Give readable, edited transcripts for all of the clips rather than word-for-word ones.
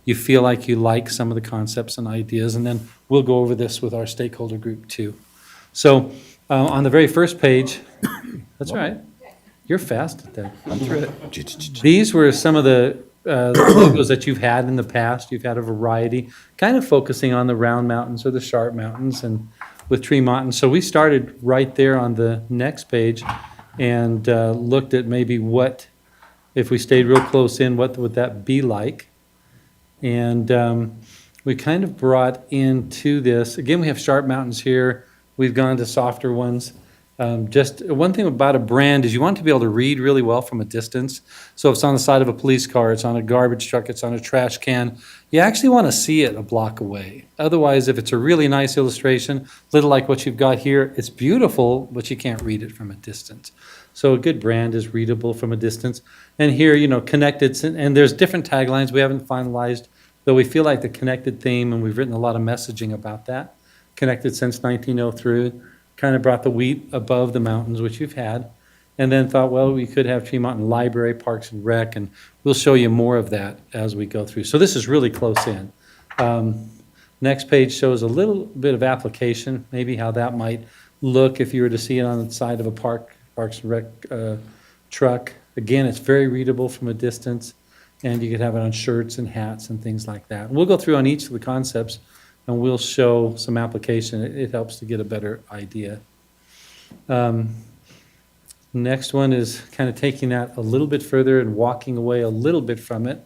you feel like you like some of the concepts and ideas, and then we'll go over this with our stakeholder group too. So on the very first page, that's all right. You're fast at that. I'm through it. These were some of the logos that you've had in the past. You've had a variety, kind of focusing on the round mountains or the sharp mountains and with Tremont. And so we started right there on the next page and looked at maybe what, if we stayed real close in, what would that be like? And we kind of brought into this, again, we have sharp mountains here. We've gone to softer ones. Just one thing about a brand is you want to be able to read really well from a distance. So if it's on the side of a police car, it's on a garbage truck, it's on a trash can, you actually want to see it a block away. Otherwise, if it's a really nice illustration, little like what you've got here, it's beautiful, but you can't read it from a distance. So a good brand is readable from a distance. And here, connected, and there's different taglines we haven't finalized, though we feel like the connected theme, and we've written a lot of messaging about that. Connected since 1903. Kind of brought the wheat above the mountains, which you've had, and then thought, well, we could have Tremont Library, Parks and Rec, and we'll show you more of that as we go through. So this is really close in. Next page shows a little bit of application, maybe how that might look if you were to see it on the side of a Parks and Rec truck. Again, it's very readable from a distance, and you could have it on shirts and hats and things like that. And we'll go through on each of the concepts, and we'll show some application. It helps to get a better idea. Next one is kind of taking that a little bit further and walking away a little bit from it,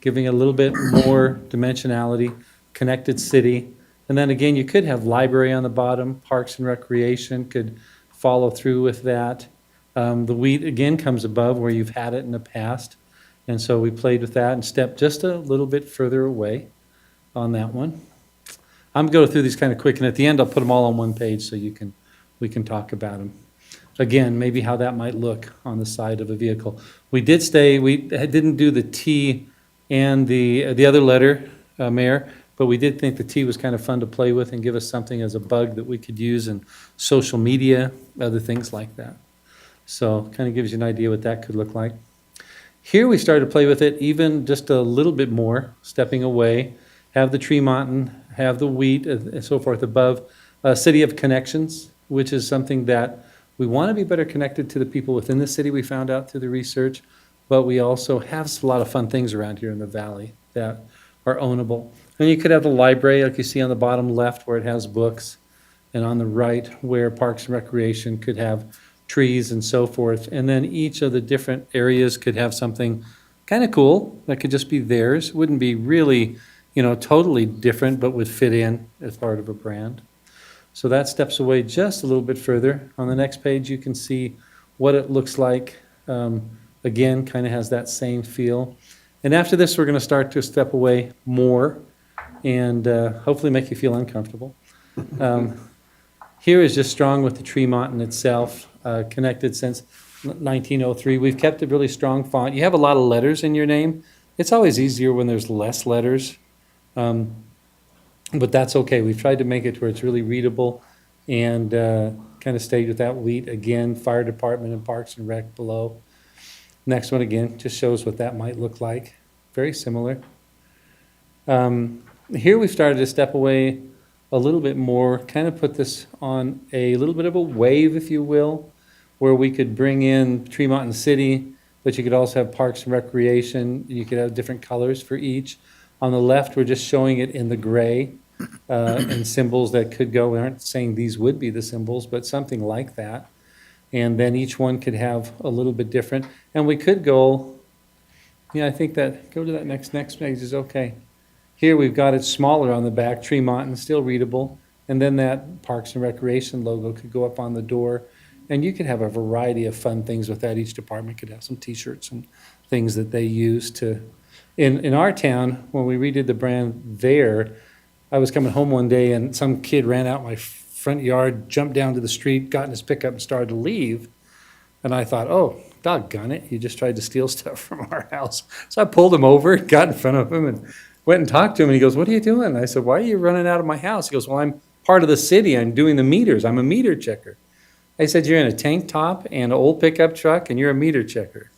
giving a little bit more dimensionality, connected city. And then again, you could have library on the bottom, parks and recreation could follow through with that. The wheat again comes above where you've had it in the past. And so we played with that and stepped just a little bit further away on that one. I'm going to go through these kind of quick, and at the end, I'll put them all on one page so we can talk about them. Again, maybe how that might look on the side of a vehicle. We didn't do the T and the other letter, Mayor, but we did think the T was kind of fun to play with and give us something as a bug that we could use in social media, other things like that. So kind of gives you an idea what that could look like. Here we started to play with it even just a little bit more, stepping away, have the Tremont, have the wheat, and so forth above. City of Connections, which is something that we want to be better connected to the people within the city, we found out through the research, but we also have a lot of fun things around here in the valley that are ownable. And you could have the library, like you see on the bottom left, where it has books, and on the right, where Parks and Recreation could have trees and so forth. And then each of the different areas could have something kind of cool that could just be theirs. Wouldn't be really totally different, but would fit in as part of a brand. So that steps away just a little bit further. On the next page, you can see what it looks like. Again, kind of has that same feel. And after this, we're going to start to step away more and hopefully make you feel uncomfortable. Here is just strong with the Tremont in itself, connected since 1903. We've kept a really strong font. You have a lot of letters in your name. It's always easier when there's less letters. But that's okay. We've tried to make it where it's really readable and kind of stayed with that wheat. Again, fire department and Parks and Rec below. Next one again, just shows what that might look like. Very similar. Here we've started to step away a little bit more, kind of put this on a little bit of a wave, if you will, where we could bring in Tremont and City, but you could also have Parks and Recreation. You could have different colors for each. On the left, we're just showing it in the gray and symbols that could go. We aren't saying these would be the symbols, but something like that. And then each one could have a little bit different. And we could go, I think that, go to that next page is okay. Here we've got it smaller on the back, Tremont, and still readable. And then that Parks and Recreation logo could go up on the door. And you could have a variety of fun things with that. Each department could have some T-shirts and things that they use to. In our town, when we redid the brand there, I was coming home one day and some kid ran out my front yard, jumped down to the street, got in his pickup and started to leave. And I thought, oh, doggone it, he just tried to steal stuff from our house. So I pulled him over, got in front of him and went and talked to him. And he goes, what are you doing? And I said, why are you running out of my house? He goes, well, I'm part of the city. I'm doing the meters. I'm a meter checker. I said, you're in a tank top and an old pickup truck and you're a meter checker.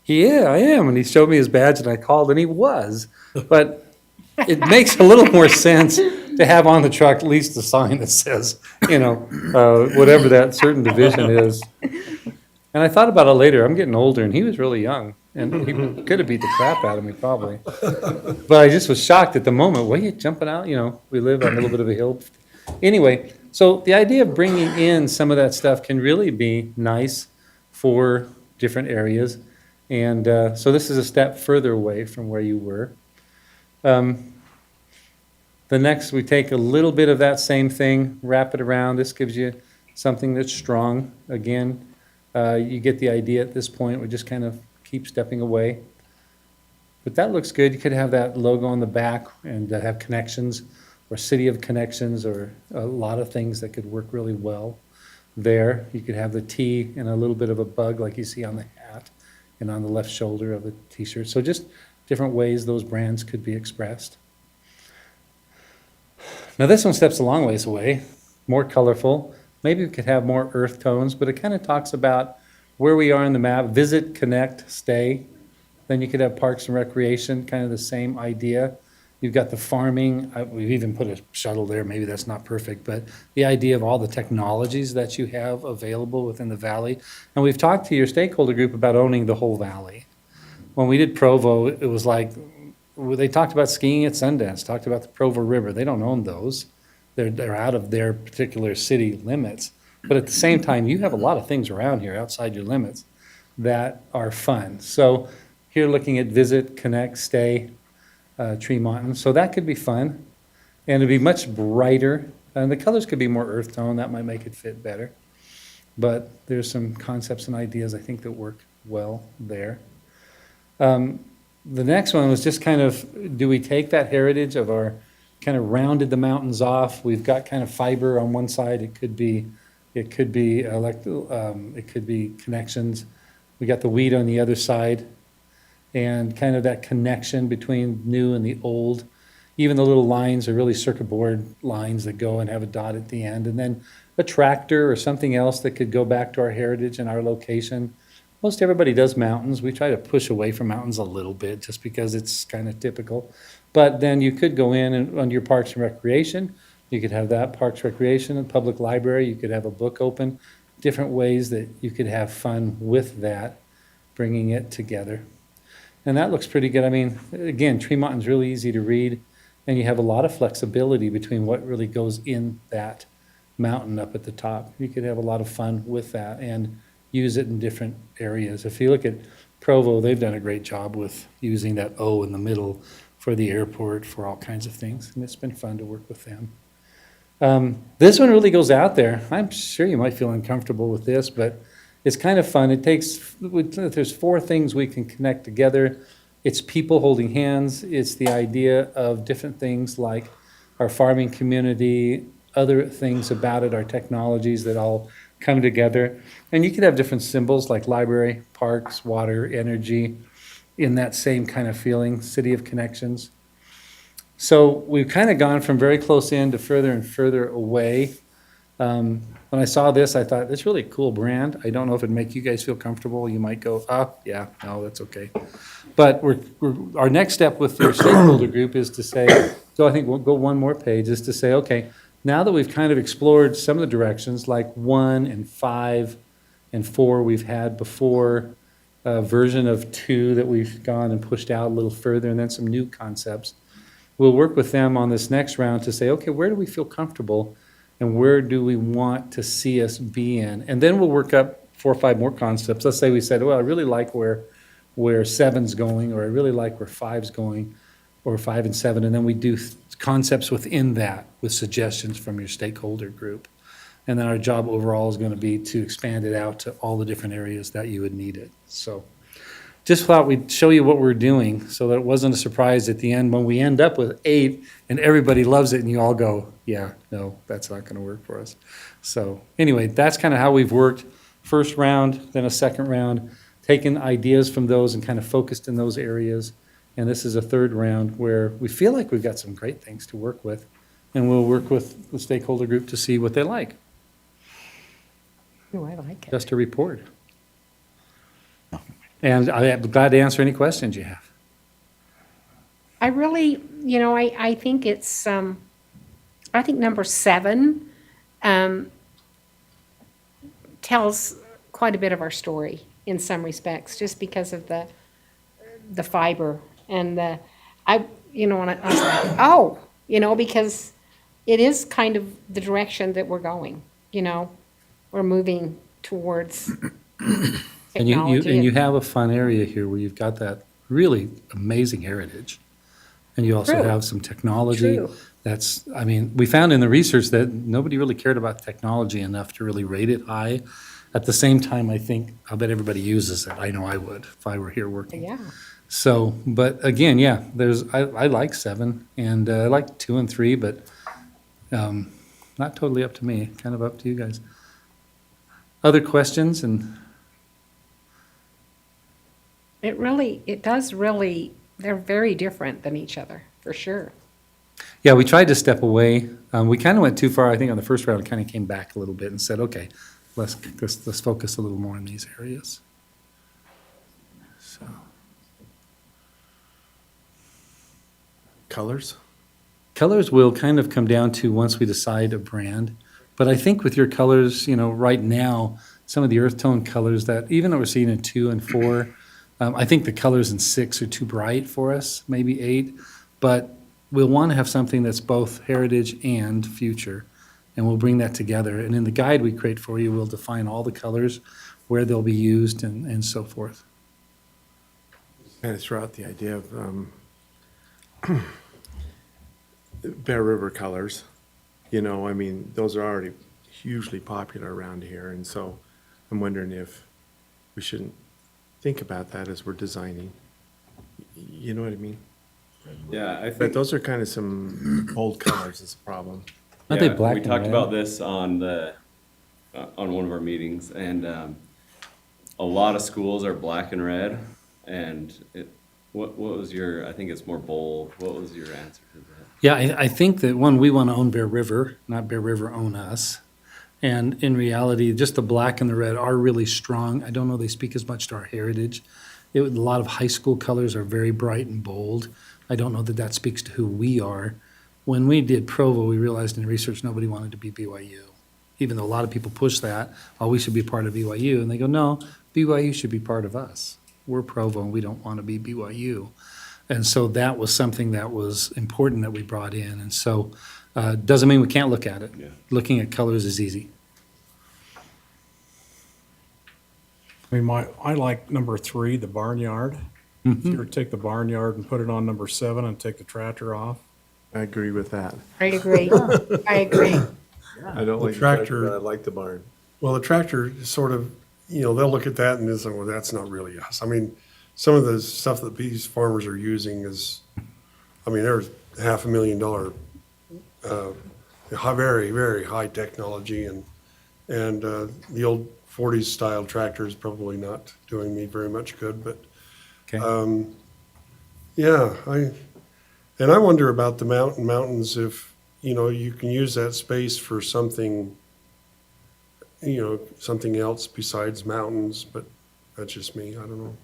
Yeah, I am. And he showed me his badge and I called and he was. But it makes a little more sense to have on the truck at least a sign that says, whatever that certain division is. And I thought about it later. I'm getting older, and he was really young, and he could have beat the crap out of me probably. But I just was shocked at the moment. What are you jumping out? We live on a little bit of a hill. Anyway, so the idea of bringing in some of that stuff can really be nice for different areas. And so this is a step further away from where you were. The next, we take a little bit of that same thing, wrap it around. This gives you something that's strong. Again, you get the idea at this point. We just kind of keep stepping away. But that looks good. You could have that logo on the back and have connections or City of Connections or a lot of things that could work really well there. You could have the T and a little bit of a bug like you see on the hat and on the left shoulder of the t-shirt. So just different ways those brands could be expressed. Now this one steps a long ways away, more colorful. Maybe we could have more earth tones, but it kind of talks about where we are in the map. Visit, connect, stay. Then you could have parks and recreation, kind of the same idea. You've got the farming. We've even put a shuttle there. Maybe that's not perfect, but the idea of all the technologies that you have available within the valley. And we've talked to your stakeholder group about owning the whole valley. When we did Provo, it was like, they talked about skiing at Sundance, talked about the Provo River. They don't own those. They're out of their particular city limits. But at the same time, you have a lot of things around here outside your limits that are fun. So here looking at visit, connect, stay, Tremonton. So that could be fun. And it'd be much brighter. And the colors could be more earth tone. That might make it fit better. But there's some concepts and ideas I think that work well there. The next one was just kind of, do we take that heritage of our kind of rounded the mountains off? We've got kind of fiber on one side. It could be connections. We got the wheat on the other side, and kind of that connection between new and the old. Even the little lines are really circuit board lines that go and have a dot at the end, and then a tractor or something else that could go back to our heritage and our location. Most everybody does mountains. We try to push away from mountains a little bit just because it's kind of typical. But then you could go in and on your parks and recreation, you could have that parks, recreation, and public library. You could have a book open, different ways that you could have fun with that, bringing it together. And that looks pretty good. I mean, again, Tremonton's really easy to read, and you have a lot of flexibility between what really goes in that mountain up at the top. You could have a lot of fun with that and use it in different areas. If you look at Provo, they've done a great job with using that O in the middle for the airport, for all kinds of things, and it's been fun to work with them. This one really goes out there. I'm sure you might feel uncomfortable with this, but it's kind of fun. There's 4 things we can connect together. It's people holding hands. It's the idea of different things like our farming community, other things about it, our technologies that all come together. And you could have different symbols like library, parks, water, energy, in that same kind of feeling, City of Connections. So we've kind of gone from very close in to further and further away. When I saw this, I thought, this is really a cool brand. I don't know if it'd make you guys feel comfortable. You might go, yeah, no, that's okay. But our next step with your stakeholder group is to say, so I think we'll go one more page, is to say, okay, now that we've kind of explored some of the directions, like 1 and 5 and 4 we've had before, a version of 2 that we've gone and pushed out a little further, and then some new concepts. We'll work with them on this next round to say, okay, where do we feel comfortable and where do we want to see us be in? And then we'll work up 4 or 5 more concepts. Let's say we said, well, I really like where 7's going, or I really like where 5's going, or 5 and 7, and then we do concepts within that with suggestions from your stakeholder group. And then our job overall is going to be to expand it out to all the different areas that you would need it. So just thought we'd show you what we're doing so that it wasn't a surprise at the end when we end up with 8 and everybody loves it and you all go, yeah, no, that's not going to work for us. So anyway, that's kind of how we've worked. First round, then a second round, taken ideas from those and kind of focused in those areas. And this is a third round where we feel like we've got some great things to work with. And we'll work with the stakeholder group to see what they like. Oh, I like it. Just a report. And I'm glad to answer any questions you have. I really, I think it's, I think number 7 tells quite a bit of our story in some respects, just because of the fiber and and I was like, oh, because it is kind of the direction that we're going, we're moving towards And you technology. have a fun area here where you've got that really amazing heritage. And you also True, have some technology true. that's, I mean, we found in the research that nobody really cared about technology enough to really rate it high. At the same time, I think, I'll bet everybody uses it. I know I would if I were here working. Yeah. So, but again, yeah, I like 7 and I like 2 and 3, but not totally up to me, kind of up to you guys. Other questions? And It does really, they're very different than each other, for sure. yeah, we tried to step away. We kind of went too far, I think, on the first round, kind of came back a little bit and said, okay, let's focus a little more in these areas. So, Colors? colors will kind of come down to once we decide a brand. But I think with your colors, right now, some of the earth tone colors that, even though we're seeing in 2 and 4, I think the colors in 6 are too bright for us, maybe 8. But we'll want to have something that's both heritage and future, and we'll bring that together. And in the guide we create for you, we'll define all the colors, where they'll be used, and so forth. Kind of throw out the idea of Bear River colors. I mean, those are already hugely popular around here, and so I'm wondering if we shouldn't think about that as we're designing. You know what I mean? Yeah, I But think those are kind of some bold colors is a problem. Aren't they yeah, black we and talked red? about this on on one of our meetings, and a lot of schools are black and red. And what was your? I think it's more bold. What was your answer to that? Yeah, I think that, one, we want to own Bear River, not Bear River own us. And in reality, just the black and the red are really strong. I don't know they speak as much to our heritage. A lot of high school colors are very bright and bold. I don't know that that speaks to who we are. When we did Provo, we realized in research nobody wanted to be BYU. Even though a lot of people push that, oh, we should be part of BYU. And they go, no, BYU should be part of us. We're Provo and we don't want to be BYU. And so that was something that was important that we brought in. And so, doesn't mean we can't look at it. Yeah. Looking at colors is easy. I mean, I like number 3, the barnyard. If you were to take the barnyard and put it on number 7 and take the tractor off. I agree with that. I agree. I agree. I don't The like the tractor, tractor- but I like the barn. Well, the tractor is sort of, they'll look at that and they'll say, well, that's not really us. I mean, some of the stuff that these farmers are using is, there's $500,000, very, very high technology and the old 40s style tractor is probably not doing me very much good, but Okay. yeah, I wonder about the mountains if, you can use that space for something, something else besides mountains, but that's just me, I don't know.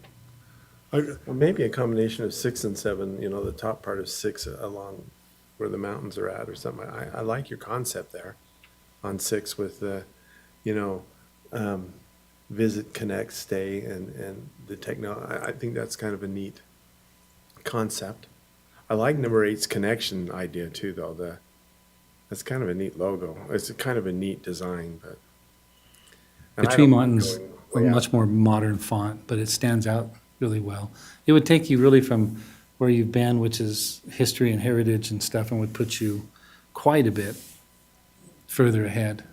Well, maybe a combination of 6 and 7, the top part of 6 along where the mountains are at or something. I like your concept there on 6 with the, visit, connect, stay, and the I think that's kind of a neat concept. I like number 8's connection idea too, though. That's kind of a neat logo. It's a kind of a neat design, but. The and I don't mind Tremonton's going a way out. much more modern font, but it stands out really well. It would take you really from where you've been, which is history and heritage and stuff, and would put you quite a bit further ahead.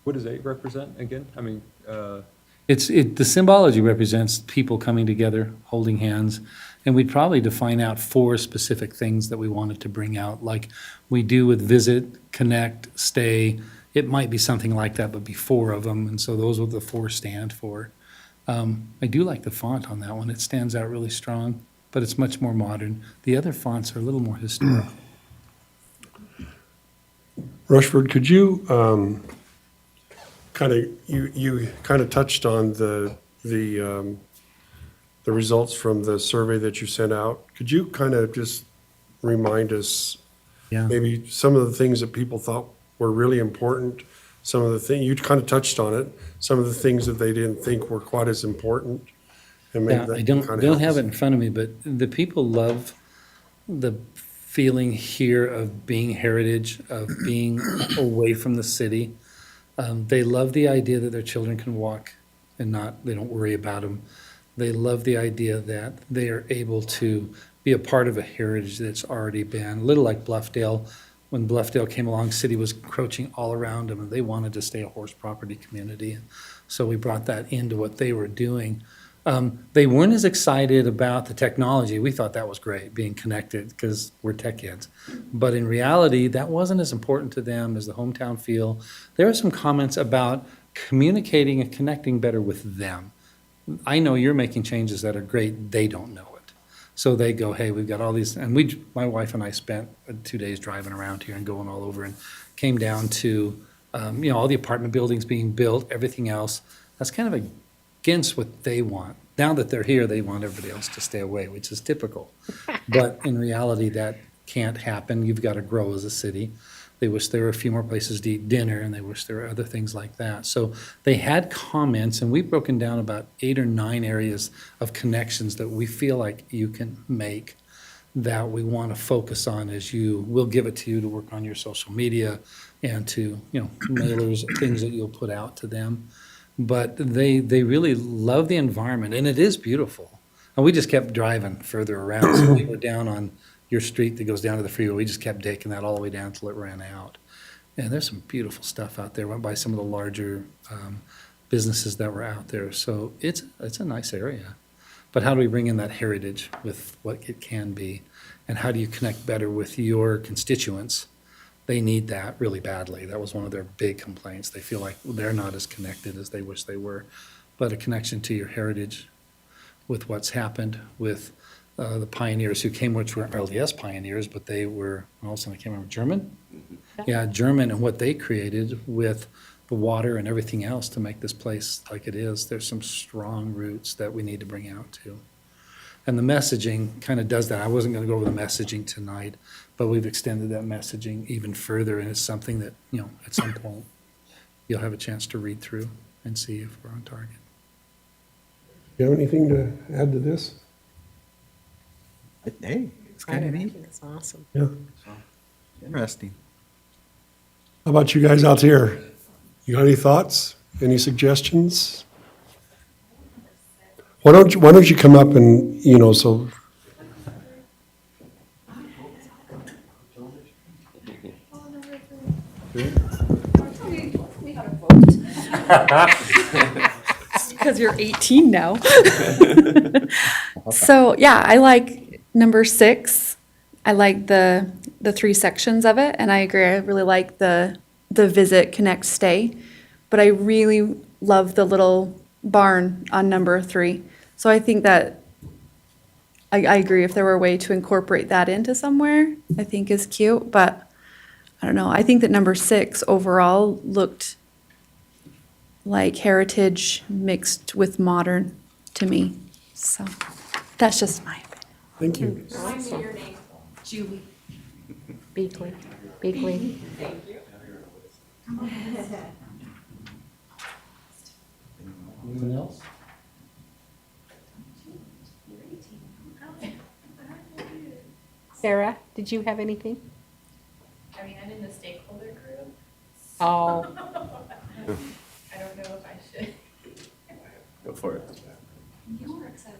What does 8 represent again? I mean, The symbology represents people coming together, holding hands, and we'd probably define out 4 specific things that we wanted to bring out, like we do with visit, connect, stay. It might be something like that, but be 4 of them, and so those are the 4 stand for. I do like the font on that one. It stands out really strong, but it's much more modern. The other fonts are a little more historical. Rushford, could you you kind of touched on the the results from the survey that you sent out. Could you kind of just remind us Yeah. maybe some of the things that people thought were really important? Some of the things, you kind of touched on it, some of the things that they didn't think were quite as important. And maybe Yeah, that I don't kind of have helps it in front of me, but the people love the feeling here of being heritage, of being away from the city. They love the idea that their children can walk and they don't worry about them. They love the idea that they are able to be a part of a heritage that's already been, a little like Bluffdale. When Bluffdale came along, city was encroaching all around them, and they wanted to stay a horse property community. So we brought that into what they were doing. They weren't as excited about the technology. We thought that was great, being connected, because we're tech kids. But in reality, that wasn't as important to them as the hometown feel. There are some comments about communicating and connecting better with them. I know you're making changes that are great, they don't know it. So they go, hey, we've got all these, and my wife and I spent 2 days driving around here and going all over, and came down to, all the apartment buildings being built, everything else. That's kind of against what they want. Now that they're here, they want everybody else to stay away, which is typical. But in reality, that can't happen. You've got to grow as a city. They wish there were a few more places to eat dinner, and they wish there were other things like that. So they had comments, and we've broken down about 8 or 9 areas of connections that we feel like you can make, that we want to focus on we'll give it to you to work on your social media and to, mailers, things that you'll put out to them. But they really love the environment, and it is beautiful. And we just kept driving further around. So we were down on your street that goes down to the freeway. We just kept taking that all the way down until it ran out. And there's some beautiful stuff out there. Went by some of the larger businesses that were out there. So it's a nice area. But how do we bring in that heritage with what it can be? And how do you connect better with your constituents? They need that really badly. That was one of their big complaints. They feel like they're not as connected as they wish they were. But a connection to your heritage with what's happened with the pioneers who came, which were LDS pioneers, but they were, all of a sudden I can't remember, German? Yeah, German, and what they created with the water and everything else to make this place like it is. There's some strong roots that we need to bring out too. And the messaging kind of does that. I wasn't going to go over the messaging tonight, but we've extended that messaging even further, and it's something that, at some point, you'll have a chance to read through and see if we're on target. You have anything to add to this? Hey, it's kind of I neat, think it's awesome. Yeah. interesting. How about you guys out here? You got any thoughts? Any suggestions? Why don't you come up and, so. Because you're 18 now. So, yeah, I like number 6. I like the 3 sections of it, and I agree. I really like the visit, connect, stay. But I really love the little barn on number 3. So I think that I agree. If there were a way to incorporate that into somewhere, I think is cute. But I don't know. I think that number 6 overall looked like heritage mixed with modern to me. So that's just my opinion. Thank you. Julie. Beakley. Anyone else? Sarah, did you have anything? I mean, I'm in the stakeholder group. Oh, I don't know if I should. Go for it. You were excited.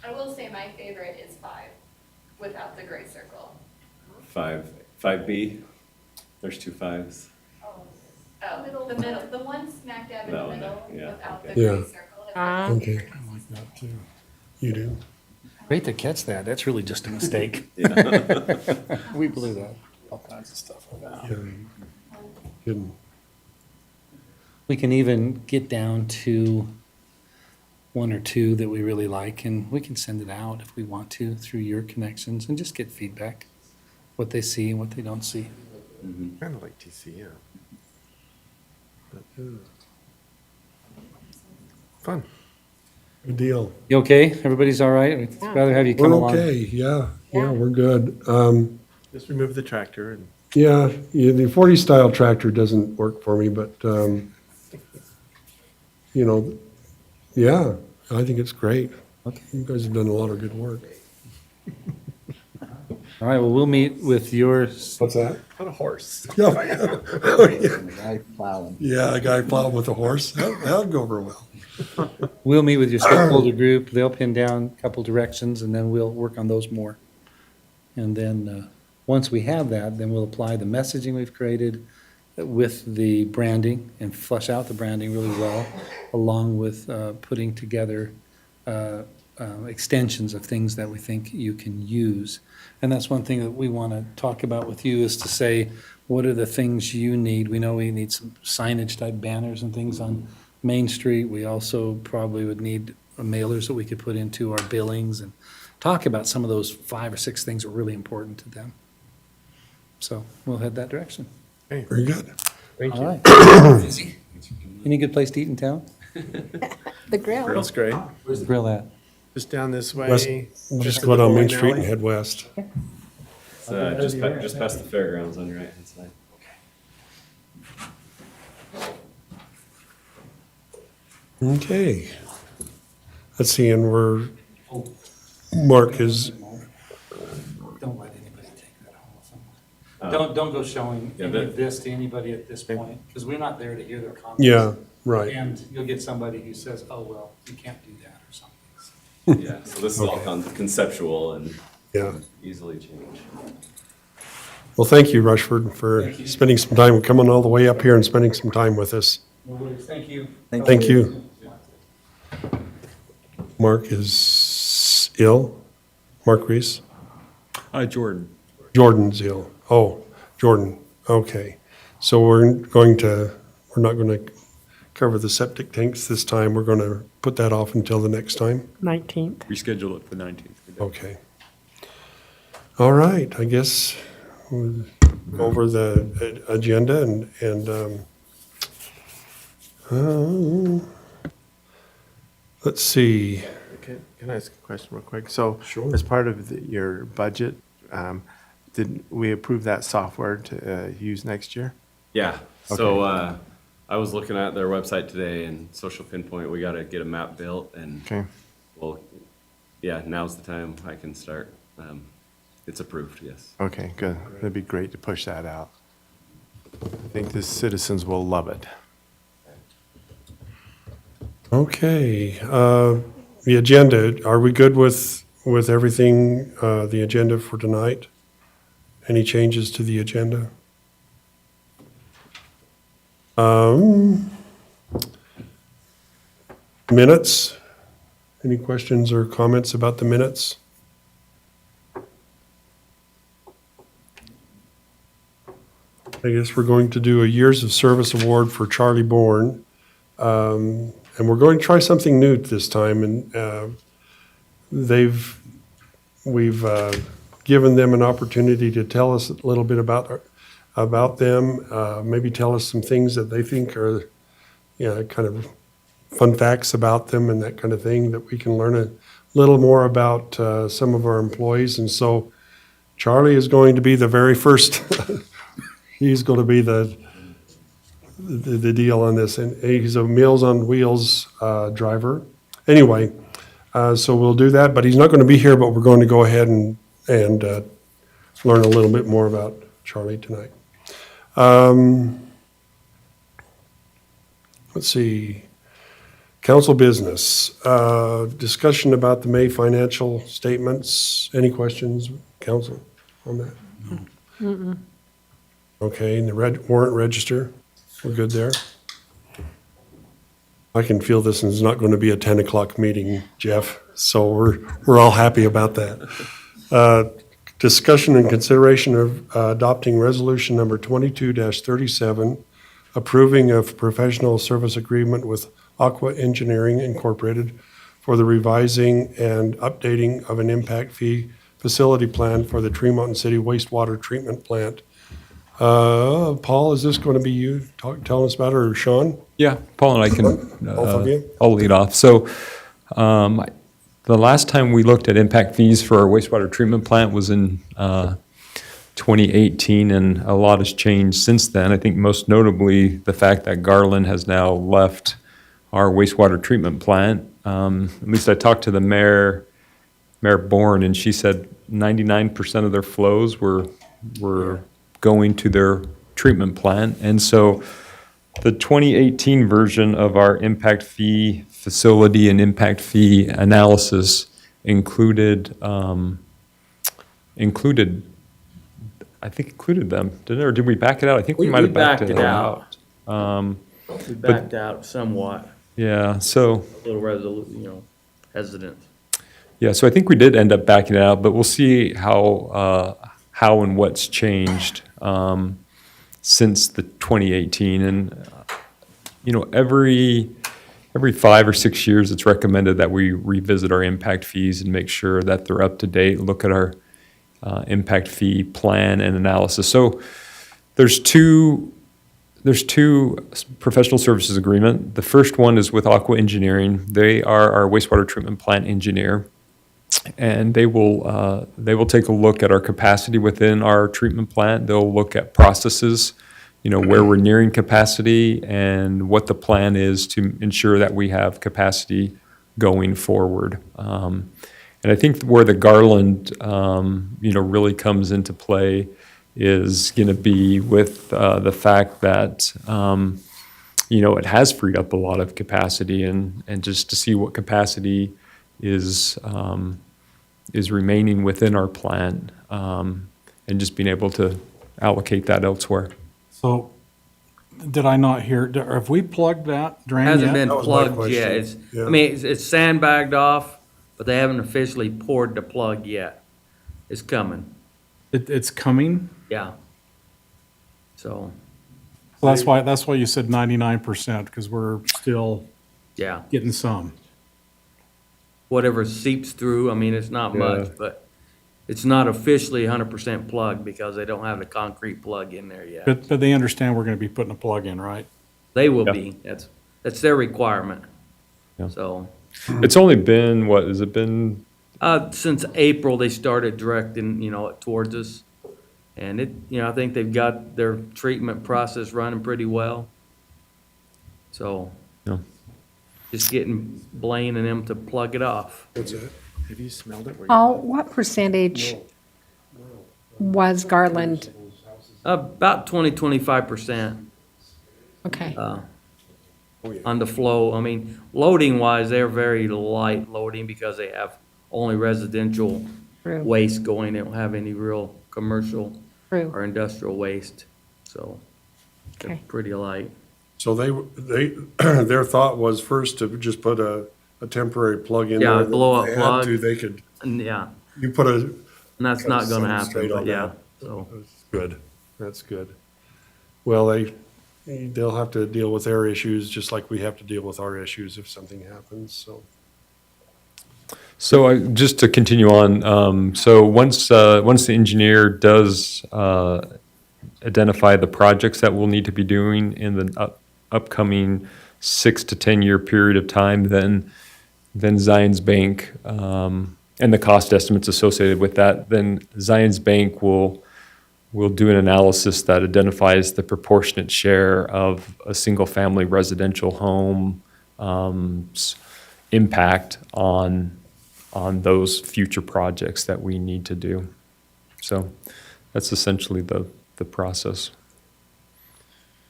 I will say my favorite is 5, without the gray circle. 5B, there's 2 5s. Oh, the middle, the one smack dab in That the one, middle, yeah, without the okay. Yeah. gray circle. Ah. Okay, I like that too. you do. Great to catch that. That's really just a mistake. We blew that. All kinds of stuff like that. Yeah. Good. We can even get down to 1 or 2 that we really like, and we can send it out if we want to through your connections and just get feedback, what they see and what they don't see. Kind of like TCM. But, fun. Good deal. You okay? Everybody's all right? We'd rather have you come We're along. okay, yeah, Yeah. we're good. Just remove the tractor and Yeah, the 40 style tractor doesn't work for me, but, you know, yeah, I think it's great. You guys have done a lot of good work. All right, well, we'll meet with yours. What's that? on a horse. Yeah, oh, yeah. Guy plowing. Yeah, a guy plowed with a horse, that'll go over well. We'll meet with your stakeholder group. They'll pin down a couple directions, and then we'll work on those more. And then, once we have that, then we'll apply the messaging we've created with the branding and flush out the branding really well, along with putting together extensions of things that we think you can use. And that's one thing that we want to talk about with you, is to say, what are the things you need? We know we need some signage type banners and things on Main Street. We also probably would need mailers that we could put into our billings, and talk about some of those 5 or 6 things that are really important to them. So we'll head that direction. Very good. Thank All you. right. Any good place to eat in town? The grill. Grill's great. Where's the grill at? Just down this West, way. we'll just to go the down Main bowling Street and alley. head west. It's, just past the fairgrounds on your right-hand side. Okay. Let's see, and Mark is, Don't let anybody take that home. Don't go showing Yeah, any but- of this to anybody at this point, because we're not there to hear their comments. yeah, right. And you'll get somebody who says, oh, well, you can't do that or something. Yeah, so this is all conceptual and Yeah. easily changed. Well, thank you, Rushford, for spending some time, coming all the way up here and spending some time with us. No worries. Thank you. Thank you. Mark is ill? Mark Reese? Jordan. Jordan's ill. Oh, Jordan, okay. So we're not going to cover the septic tanks this time. We're going to put that off until the next time? 19th. Reschedule it for the 19th. Okay. All right, I guess we'll go over the agenda and let's see. Can I ask a question real quick? So Sure. as part of your budget, did we approve that software to use next year? Yeah, so I was looking at their website today, and Social Pinpoint, we gotta get a map built, and Okay. well, yeah, now's the time I can start. It's approved, yes. Okay, good. It'd be great to push that out. I think the citizens will love it. Okay, the agenda, are we good with everything, the agenda for tonight? Any changes to the agenda? Minutes? Any questions or comments about the minutes? I guess we're going to do a Years of Service Award for Charlie Bourne. And we're going to try something new this time, and we've given them an opportunity to tell us a little bit about them, maybe tell us some things that they think are, kind of fun facts about them and that kind of thing, that we can learn a little more about some of our employees. And so Charlie is going to be the very first, he's going to be the deal on this, and he's a Meals on Wheels driver. Anyway, so we'll do that, but he's not going to be here, but we're going to go ahead and learn a little bit more about Charlie tonight. Let's see, council business, discussion about the May financial statements. Any questions, council, on that? Okay, and the warrant register. We're good there? I can feel this is not going to be a 10 o'clock meeting, Jeff, so we're all happy about that. Discussion and consideration of adopting resolution number 22-37, approving of professional service agreement with Aqua Engineering Incorporated for the revising and updating of an impact fee facility plan for the Tremont City wastewater treatment plant. Paul, is this going to be you telling us about it, or Sean? Yeah, Paul and I can, Both of you? I'll lead off. So The last time we looked at impact fees for our wastewater treatment plant was in 2018, and a lot has changed since then. I think most notably the fact that Garland has now left our wastewater treatment plant. At least I talked to the Mayor Bourne, and she said 99% of their flows were going to their treatment plant. And so the 2018 version of our impact fee facility and impact fee analysis included them, didn't it? Or did we back it out? I think we might have backed it out. We backed out somewhat, Yeah, so, a little hesitant. yeah, so I think we did end up backing it out, but we'll see how and what's changed since the 2018. And, every 5 or 6 years, it's recommended that we revisit our impact fees and make sure that they're up to date, look at our impact fee plan and analysis. So there's two professional services agreement. The first one is with Aqua Engineering. They are our wastewater treatment plant engineer, and they will take a look at our capacity within our treatment plant. They'll look at processes, where we're nearing capacity and what the plan is to ensure that we have capacity going forward. And I think where the Garland, really comes into play is going to be with the fact that, it has freed up a lot of capacity, and just to see what capacity is remaining within our plant, and just being able to allocate that elsewhere. So, did I not hear, have we plugged that drain yet? Hasn't been That was my plugged yet. It's, question. I mean, it's sandbagged off, but they haven't officially poured the plug yet. It's coming, It's coming? yeah. So, Well, that's why you said 99%, because we're still yeah, getting some. whatever seeps through, I mean, it's not much, but it's not officially 100% plugged because they don't have the concrete plug in there yet. But they understand we're gonna be putting a plug in, right? They will Yeah. be, that's their requirement. Yeah. So, It's only been, what, has it been? since April, they started directing, it towards us. And I think they've got their treatment process running pretty well. So, Yeah. just getting Blaine and them to plug it off. What's that? Have you smelled it? Paul, what percentage was Garland? About 25% Okay, on the flow. I mean, loading wise, they're very light loading because they have only residential true, waste going. They don't have any real commercial true, or industrial waste. So, they're okay. pretty light. So they their thought was first to just put a temporary plug in there. Yeah, that blow-up if they had plug. to, they could, And yeah, you put a, and that's Got not gonna something happen, straight but on yeah, that. so. that's good, that's good. Well, they'll have to deal with their issues just like we have to deal with our issues if something happens, so. So just to continue on, so once the engineer does identify the projects that we'll need to be doing in the upcoming 6 to 10 year period of time, then Zions Bank, and the cost estimates associated with that, then Zions Bank will do an analysis that identifies the proportionate share of a single-family residential home impact on those future projects that we need to do. So that's essentially the process.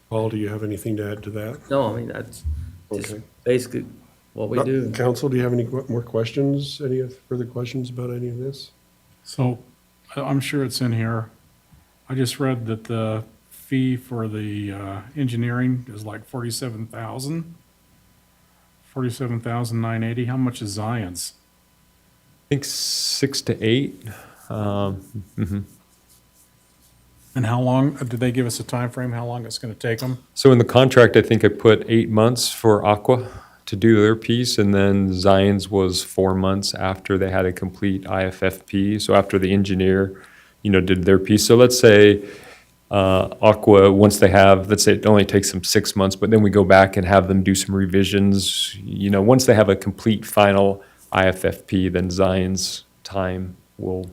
Paul, do you have anything to add to that? No, I mean, that's just Okay. basically what we do. Council, do you have any more questions, any further questions about any of this? So, I'm sure it's in here. I just read that the fee for the engineering is like 47,000. 47,980. How much is Zion's? I think 6 to 8. Mhm. And how long, did they give us a time frame? How long it's gonna take them? So in the contract, I think I put 8 months for Aqua to do their piece, and then Zions was 4 months after they had a complete IFFP. So after the engineer, did their piece. So let's say Aqua, once they have, let's say it only takes them 6 months, but then we go back and have them do some revisions. Once they have a complete final IFFP, then Zion's time will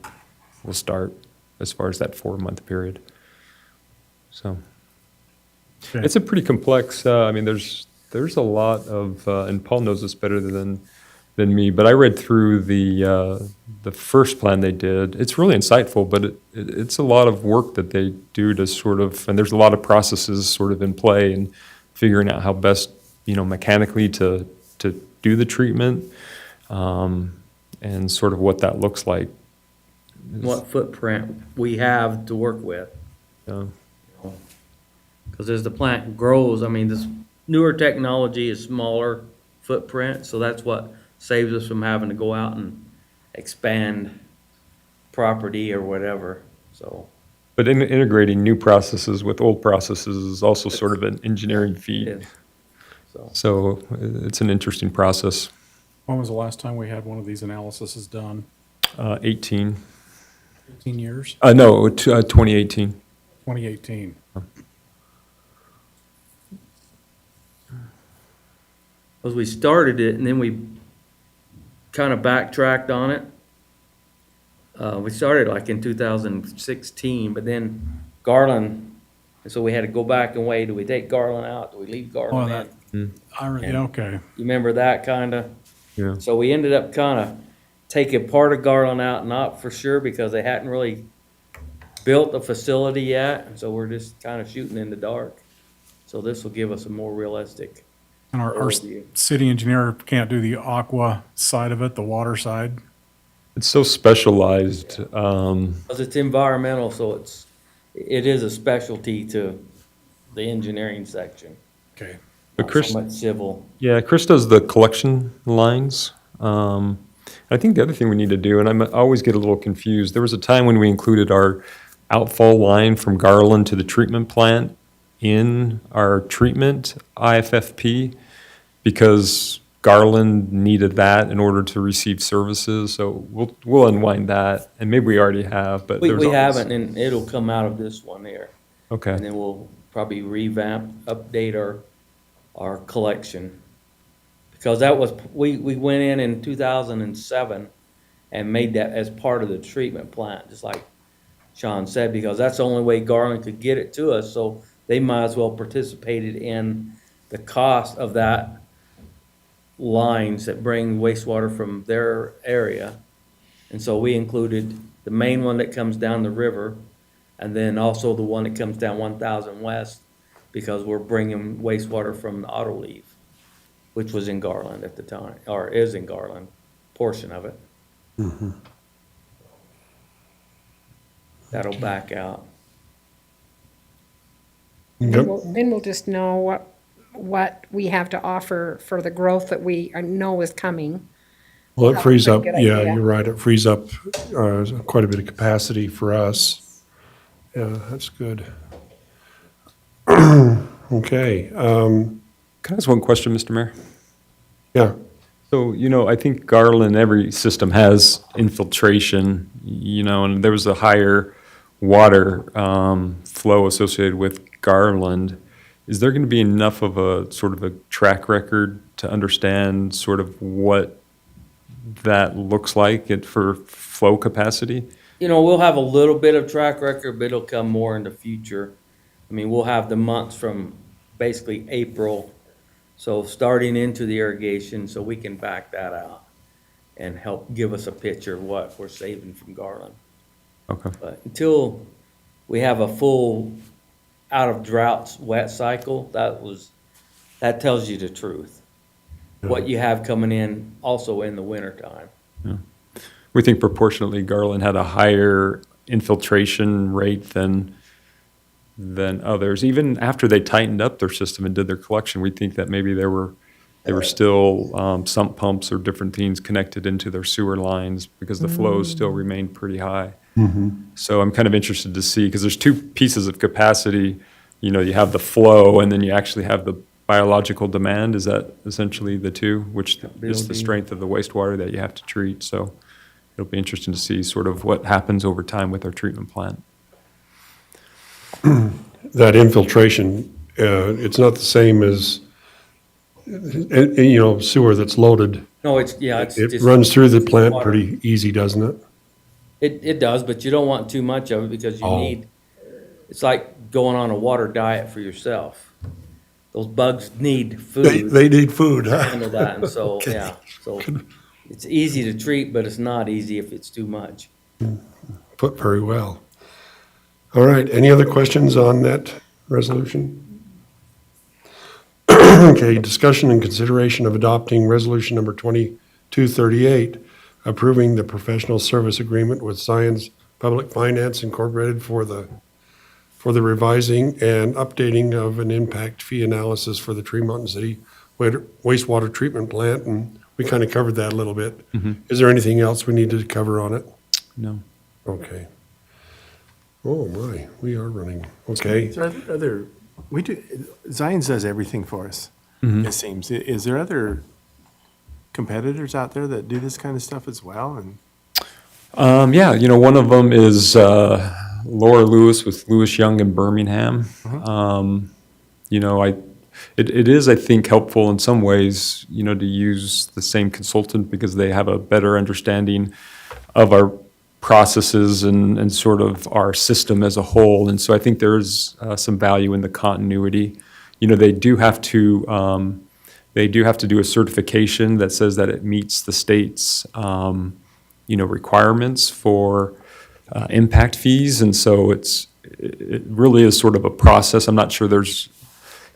start as far as that 4-month period. So Okay. it's a pretty complex, there's a lot of, and Paul knows this better than me, but I read through the first plan they did. It's really insightful, but it's a lot of work that they do to sort of, and there's a lot of processes sort of in play and figuring out how best, mechanically to do the treatment, and sort of what that looks like. What footprint we have to work with. Yeah. Because as the plant grows, this newer technology is smaller footprint, so that's what saves us from having to go out and expand property or whatever, so. But integrating new processes with old processes is also sort of an engineering feat. it is. So, So it's an interesting process. When was the last time we had one of these analyses done? 18, 15 years? no, 2018. 2018. because we started it and then we kind of backtracked on it. We started like in 2016, but then Garland, and so we had to go back and wait, do we take Garland out, do we leave Garland Oh, in? Yeah, okay. You remember that kind of? Yeah. So we ended up kind of taking part of Garland out, not for sure because they hadn't really built a facility yet, and so we're just kind of shooting in the dark. So this will give us a more realistic And our overview. city engineer can't do the aqua side of it, the water side? It's so specialized. Because it's environmental, so it is a specialty to the engineering section. Okay. But Not Chris, so much civil. yeah, Chris does the collection lines. I think the other thing we need to do, and I always get a little confused, there was a time when we included our outfall line from Garland to the treatment plant in our treatment IFFP because Garland needed that in order to receive services. So we'll unwind that, and maybe we already have, but We there's always- haven't, and it'll come out of this one here. Okay. And then we'll probably revamp, update our collection. Because that was, we went in 2007 and made that as part of the treatment plant, just like Sean said, because that's the only way Garland could get it to us, so they might as well participated in the cost of that lines that bring wastewater from their area. And so we included the main one that comes down the river, and then also the one that comes down 1000 West, because we're bringing wastewater from the Autoleaf, which was in Garland at the time, or is in Garland, portion of it. That'll back out. Yep. Then we'll just know what we have to offer for the growth that we know is coming. Well, it frees up, Good yeah, idea. you're right, it frees up quite a bit of capacity for us. Yeah, that's good. Okay, Can I ask one question, Mr. Mayor? yeah, So, I think Garland, every system has infiltration, and there was a higher water flow associated with Garland. Is there going to be enough of a sort of a track record to understand sort of what that looks like for flow capacity? We'll have a little bit of track record, but it'll come more in the future. We'll have the months from basically April, so starting into the irrigation, so we can back that out and help give us a picture of what we're saving from Garland. Okay. But until we have a full out of droughts wet cycle, that tells you the truth. What you have coming in also in the wintertime. We think proportionately Garland had a higher infiltration rate than others. Even after they tightened up their system and did their collection, we think that maybe there were still sump pumps or different things connected into their sewer lines because the flows still remained pretty high. So I'm kind of interested to see, because there's two pieces of capacity. You have the flow and then you actually have the biological demand. Is that essentially the two, which is the strength of the wastewater that you have to treat? So it'll be interesting to see sort of what happens over time with our treatment plant. that infiltration, it's not the same as, sewer that's loaded. No, it's It just. runs through the plant water. pretty easy, doesn't it? It does, but you don't want too much of it because you Oh. need, it's like going on a water diet for yourself. Those bugs need food. They need food, to huh? handle that, and so, yeah, so it's easy to treat, but it's not easy if it's too much. Put very well. All right, any other questions on that resolution? Okay, discussion and consideration of adopting resolution number 2238, approving the professional service agreement with Science Public Finance Incorporated for the revising and updating of an impact fee analysis for the Tree Mountain City wastewater treatment plant, and we kind of covered that a little bit. Is there anything else we need to cover on it? No. Okay. Oh, my, we are running. Okay. Is there other, we do, Zions does everything for us, it seems. Is there other competitors out there that do this kind of stuff as well? And Yeah, one of them is Laura Lewis with Lewis Young in Birmingham. It is, I think, helpful in some ways, to use the same consultant because they have a better understanding of our processes and sort of our system as a whole. And so I think there's some value in the continuity. They do have to do a certification that says that it meets the state's requirements for impact fees, and so it really is sort of a process. I'm not sure there's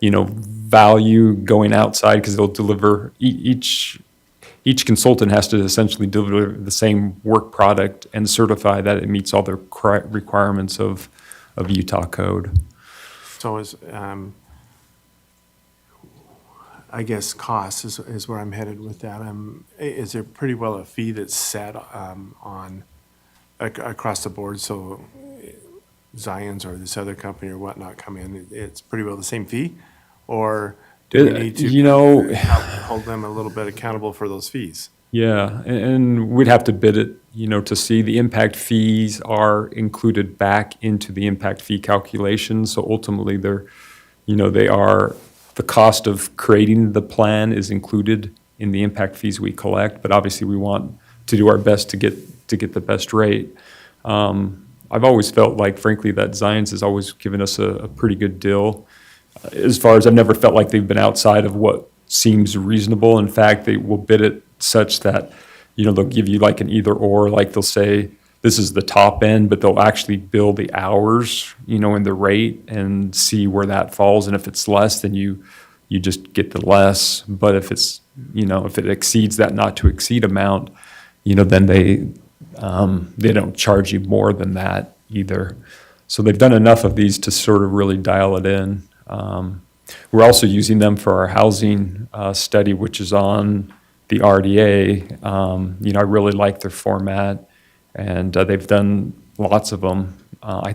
value going outside because they'll deliver each consultant has to essentially deliver the same work product and certify that it meets all the requirements of Utah code. so I guess cost is where I'm headed with that. Is there pretty well a fee that's set on across the board? So Zions or this other company or whatnot come in, it's pretty well the same fee? Or do we need to hold them a little bit accountable for those fees? Yeah, and we'd have to bid it, to see the impact fees are included back into the impact fee calculation. So ultimately, they are, the cost of creating the plan is included in the impact fees we collect. But obviously, we want to do our best to get the best rate. I've always felt like, frankly, that Zions has always given us a pretty good deal. As far as I've never felt like they've been outside of what seems reasonable. In fact, they will bid it such that, they'll give you like an either or, like they'll say, this is the top end, but they'll actually bill the hours, in the rate and see where that falls. And if it's less, then you just get the less. But if it's, if it exceeds that not to exceed amount, then they don't charge you more than that either. So they've done enough of these to sort of really dial it in. We're also using them for our housing study, which is on the RDA. I really like their format, and they've done lots of them. I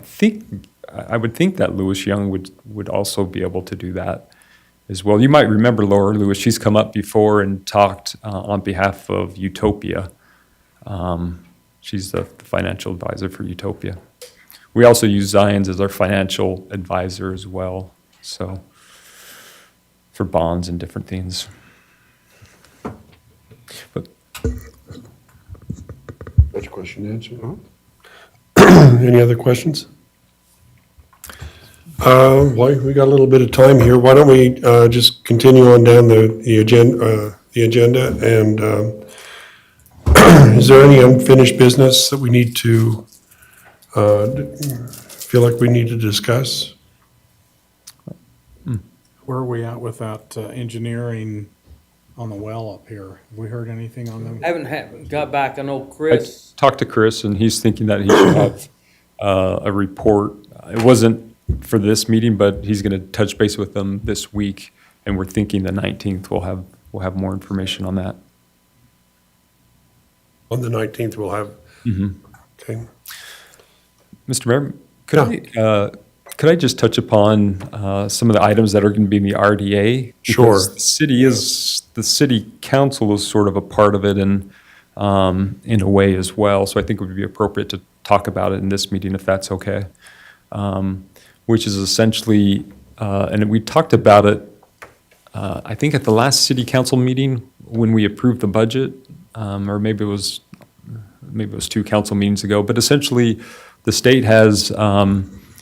would think that Lewis Young would also be able to do that as well. You might remember Laura Lewis. She's come up before and talked on behalf of Utopia. She's the financial advisor for Utopia. We also use Zions as our financial advisor as well, so for bonds and different things. But That's your question answered. Any other questions? We got a little bit of time here. Why don't we just continue on down the agenda, and is there any unfinished business that we need to feel like we need to discuss? Where are we at with that engineering on the well up here? Have we heard anything on them? I haven't got back, I know I Chris, talked to Chris, and he's thinking that he should have a report. It wasn't for this meeting, but he's going to touch base with them this week, and we're thinking the 19th we'll have more information on that. On the 19th, we'll have, okay. Mr. Mayor, could I just touch upon some of the items that are going to be in the RDA? Sure. Because the city council is sort of a part of it and in a way as well. So I think it would be appropriate to talk about it in this meeting if that's okay. which is essentially, and we talked about it, I think at the last city council meeting when we approved the budget, or maybe it was 2 council meetings ago, but essentially the state has,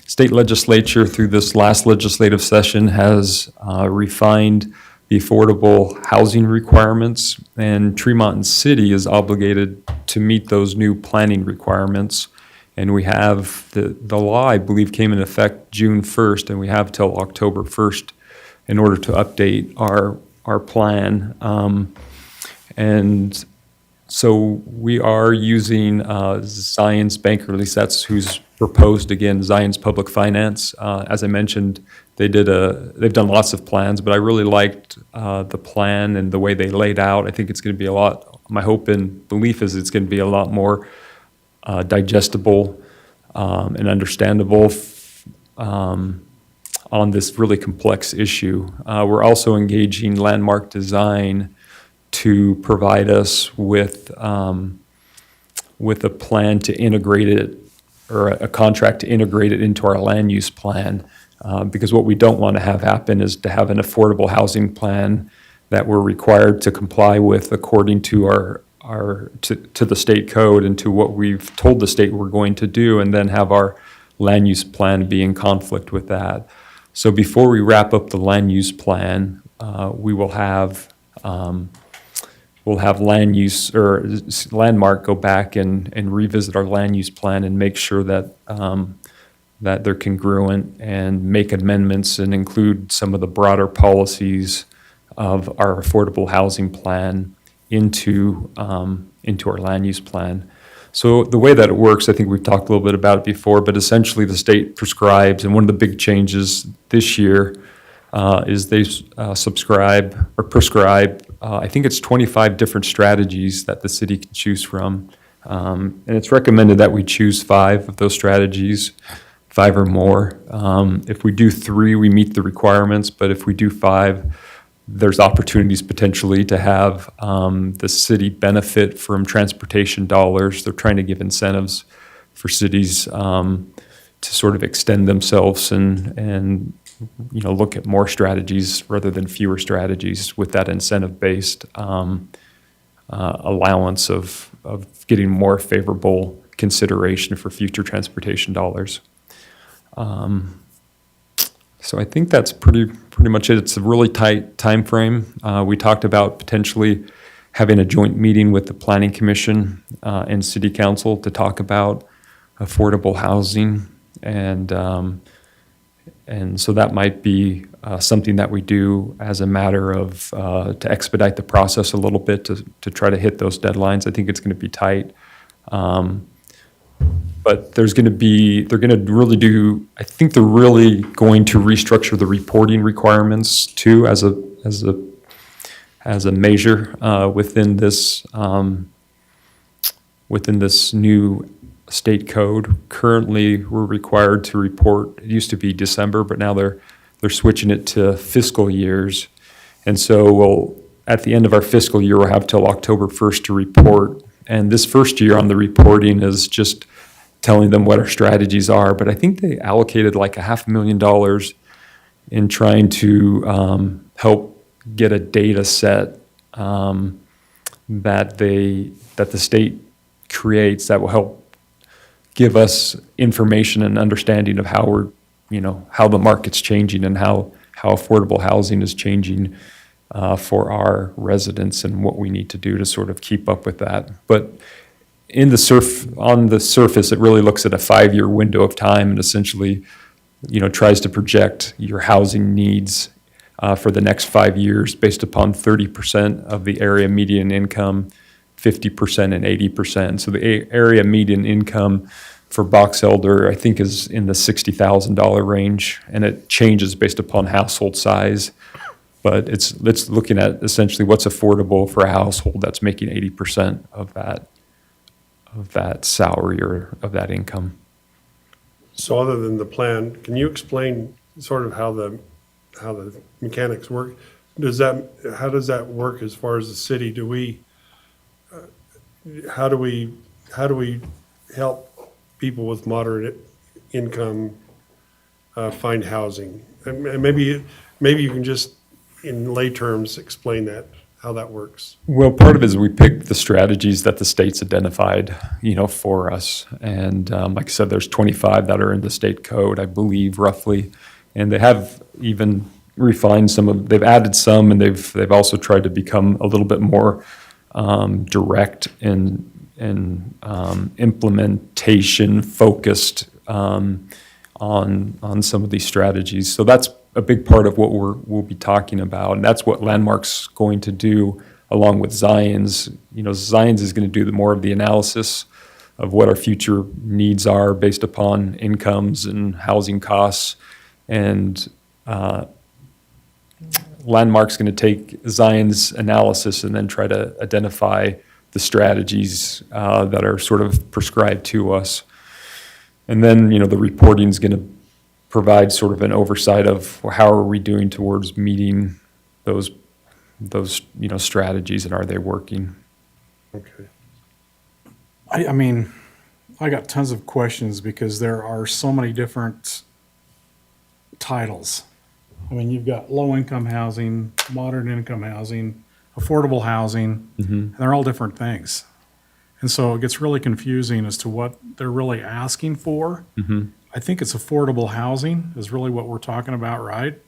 state legislature through this last legislative session has refined the affordable housing requirements, and Tremont City is obligated to meet those new planning requirements. And we have, the law, I believe, came in effect June 1st, and we have till October 1st in order to update our plan. And so we are using Zions Bank, or at least that's who's proposed, again, Zions Public Finance. As I mentioned, they've done lots of plans, but I really liked the plan and the way they laid out. I think it's going to be my hope and belief is it's going to be a lot more digestible and understandable on this really complex issue. We're also engaging Landmark Design to provide us with a plan to integrate it, or a contract to integrate it into our land use plan. Because what we don't want to have happen is to have an affordable housing plan that we're required to comply with according to to the state code and to what we've told the state we're going to do, and then have our land use plan be in conflict with that. So before we wrap up the land use plan, we will have land use, or Landmark go back and revisit our land use plan and make sure that that they're congruent, and make amendments and include some of the broader policies of our affordable housing plan into our land use plan. So the way that it works, I think we've talked a little bit about it before, but essentially the state prescribes, and one of the big changes this year is they prescribe, I think it's 25 different strategies that the city can choose from. And it's recommended that we choose 5 of those strategies, 5 or more. If we do 3, we meet the requirements, but if we do 5, there's opportunities potentially to have the city benefit from transportation dollars. They're trying to give incentives for cities to sort of extend themselves and look at more strategies rather than fewer strategies with that incentive-based allowance of getting more favorable consideration for future transportation dollars. So I think that's pretty much it. It's a really tight time frame. We talked about potentially having a joint meeting with the Planning Commission and City Council to talk about affordable housing, and so that might be something that we do as a matter of to expedite the process a little bit to try to hit those deadlines. I think it's going to be tight. But they're going to really restructure the reporting requirements too as a measure within this new state code. Currently, we're required to report, it used to be December, but now they're switching it to fiscal years. And so at the end of our fiscal year, we'll have till October 1st to report. And this first year on the reporting is just telling them what our strategies are, but I think they allocated like $500,000 in trying to help get a data set that the state creates that will help give us information and understanding of how how the market's changing and how affordable housing is changing for our residents, and what we need to do to sort of keep up with that. But on the surface, it really looks at a 5-year window of time and essentially, tries to project your housing needs for the next 5 years based upon 30% of the area median income, 50% and 80%. So the area median income for Box Elder, I think, is in the $60,000 range, and it changes based upon household size. But it's looking at essentially what's affordable for a household that's making 80% of that salary or of that income. So other than the plan, can you explain sort of how the mechanics work? How does that work as far as the city? How do we help people with moderate income find housing? And maybe you can just, in lay terms, explain that, how that works. Well, part of it is we picked the strategies that the state's identified, for us. And like I said, there's 25 that are in the state code, I believe, roughly. And they have even refined they've added some, and they've also tried to become a little bit more direct and implementation focused on some of these strategies. So that's a big part of what we'll be talking about, and that's what Landmark's going to do along with Zions. Zions is going to do more of the analysis of what our future needs are based upon incomes and housing costs, and Landmark's going to take Zion's analysis and then try to identify the strategies that are sort of prescribed to us. And then, the reporting is going to provide sort of an oversight of how are we doing towards meeting those strategies, and are they working? Okay. I mean, I got tons of questions because there are so many different titles. I mean, you've got low-income housing, moderate income housing, affordable housing, and they're all different things. And so it gets really confusing as to what they're really asking for. I think it's affordable housing is really what we're talking about, right?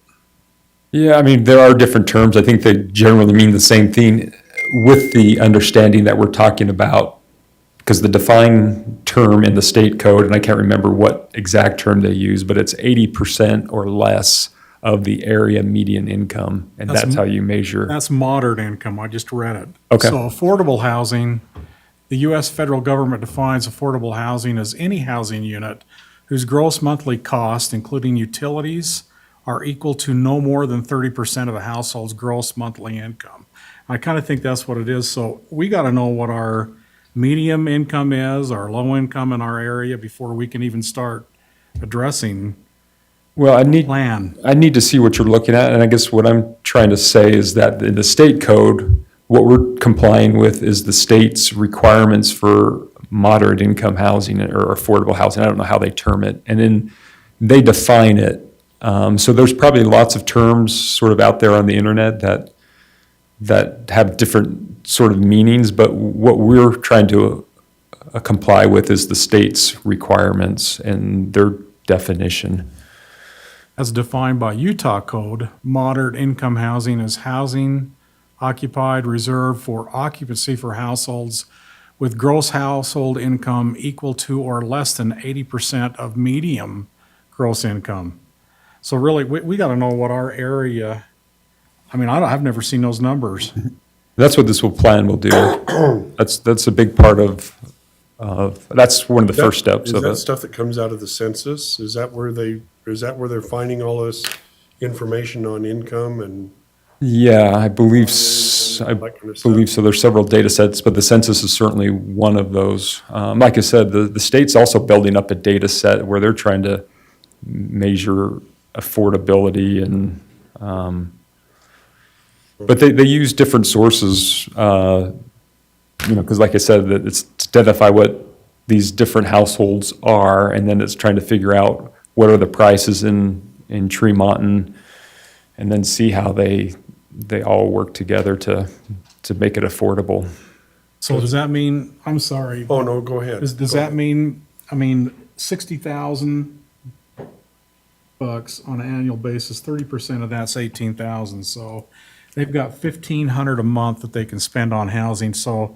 Yeah, I mean, there are different terms. I think they generally mean the same thing, with the understanding that we're talking about, because the defined term in the state code, and I can't remember what exact term they use, but it's 80% or less of the area median income, and that's how you measure. That's moderate income. I just read it. Okay. So affordable housing, the U.S. federal government defines affordable housing as any housing unit whose gross monthly cost, including utilities, are equal to no more than 30% of the household's gross monthly income. I kind of think that's what it is. So we got to know what our medium income is, our low income in our area, before we can even start addressing Well, I need to see what you're looking at, and I guess what I'm trying to say is that in the state code, what we're complying with is the state's requirements for moderate income housing or affordable housing. I don't know how they term it, and then they define it. So there's probably lots of terms sort of out there on the internet that have different sort of meanings, but what we're trying to comply with is the state's requirements and their definition. As defined by Utah code, moderate income housing is housing occupied reserved for occupancy for households with gross household income equal to or less than 80% of medium gross income. So really, we got to know what our area, I mean, I've never seen those numbers. That's what this plan will do. That's a big part of that's one of the first steps of Is that it. stuff that comes out of the census? Is that where they're finding all this information on income and? Yeah, I believe That kind of stuff. so. There's several data sets, but the census is certainly one of those. Like I said, the state's also building up a data set where they're trying to measure affordability and, but they use different sources, because like I said, that it's to identify what these different households are, and then it's trying to figure out what are the prices in Tremont and then see how they all work together to make it affordable. So does that mean, I'm sorry, Oh, no, go ahead. does that mean, $60,000 on an annual basis, 30% of that's 18,000, so they've got 1,500 a month that they can spend on housing, so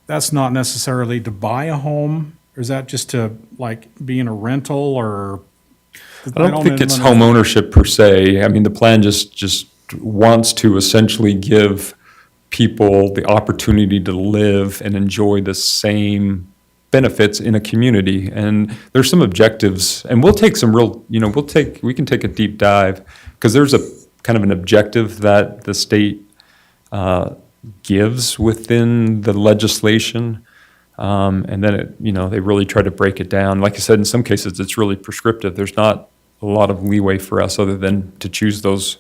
that's not necessarily to buy a home, or is that just to, like, be in a rental, or? I don't think it's home ownership per se. I mean, the plan just wants to essentially give people the opportunity to live and enjoy the same benefits in a community. And there's some objectives, and we'll take some real, we can take a deep dive, because there's a kind of an objective that the state gives within the legislation. And then they really try to break it down. Like I said, in some cases, it's really prescriptive. There's not a lot of leeway for us other than to choose those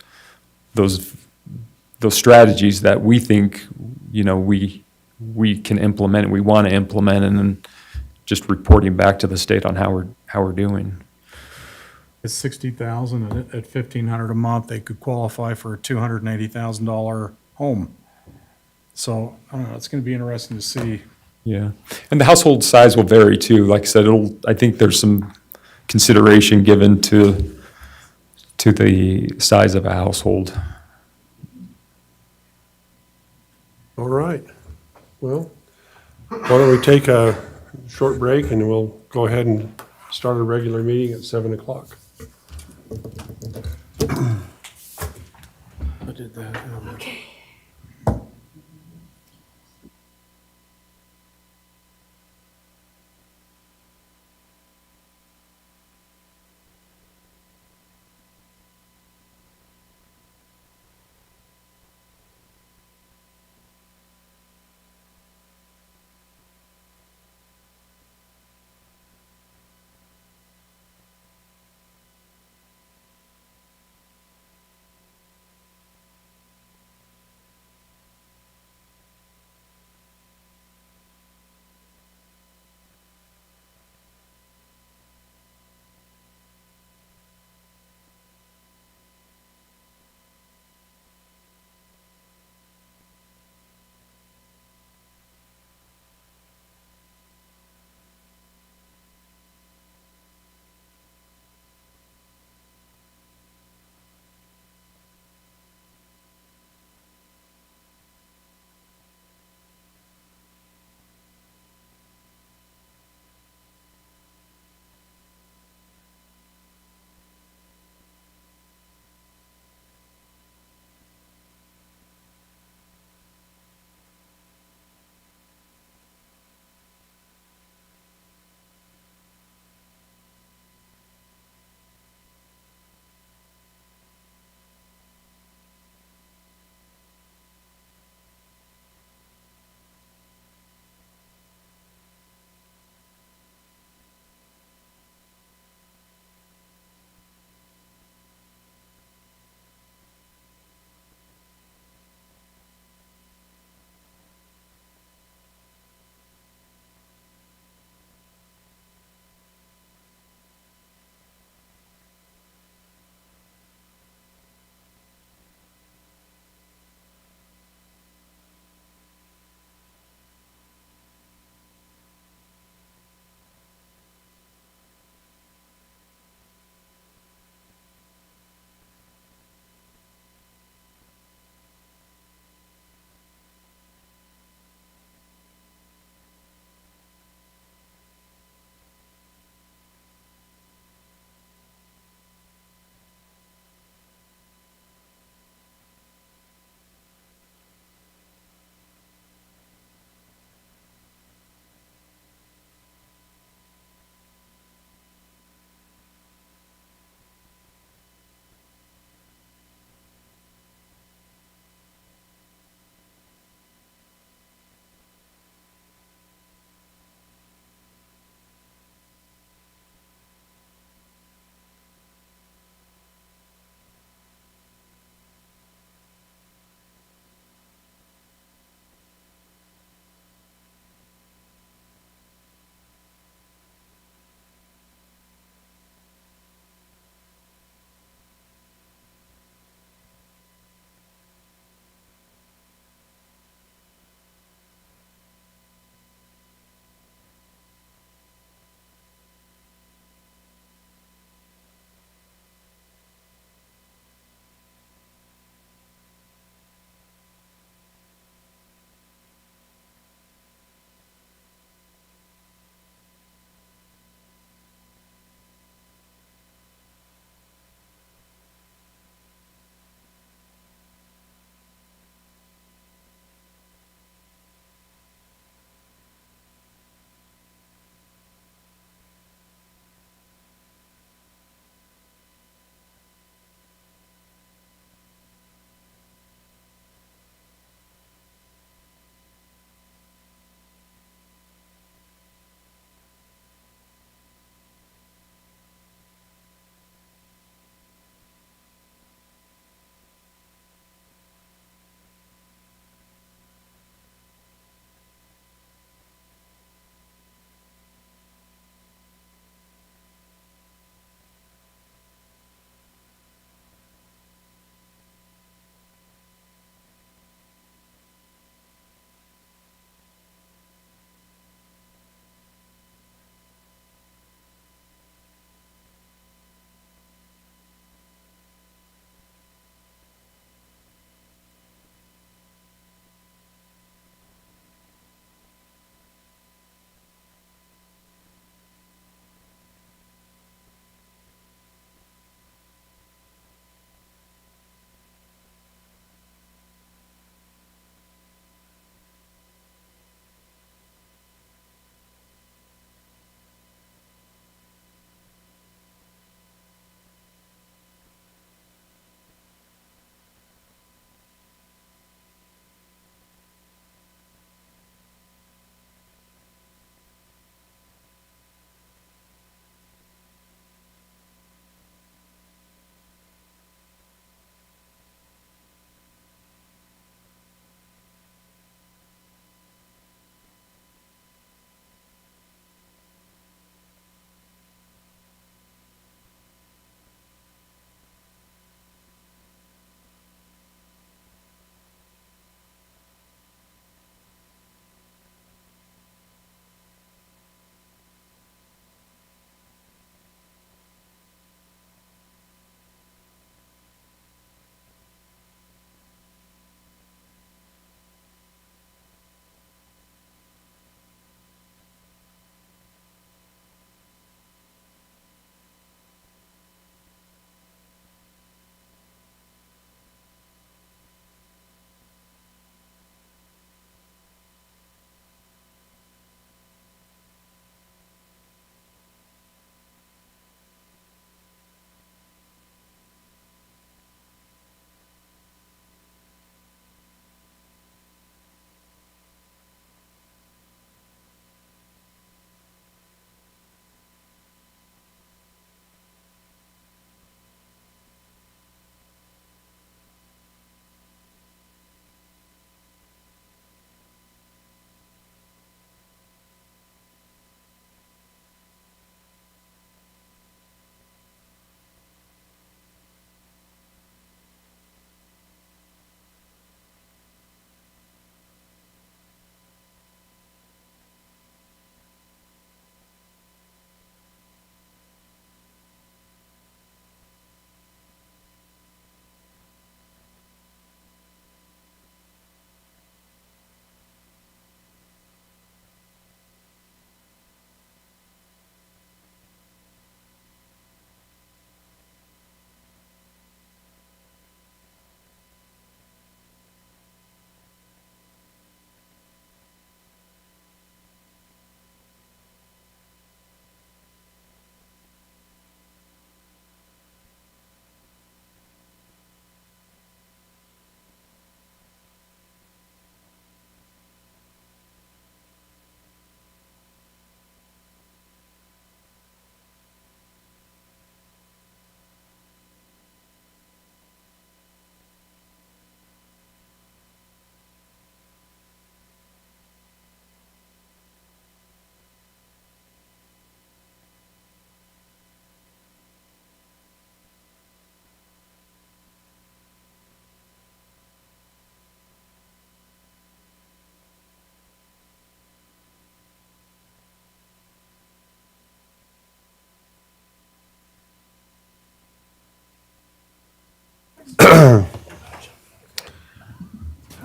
strategies that we think, we can implement, and we want to implement, and then just reporting back to the state on how we're doing. It's 60,000 at 1,500 a month, they could qualify for a $280,000 home. So, I don't know, it's gonna be interesting to see. Yeah, and the household size will vary too. Like I said, I think there's some consideration given to the size of a household. All right. Well, why don't we take a short break and we'll go ahead and start a regular meeting at 7 o'clock. I did that. Okay.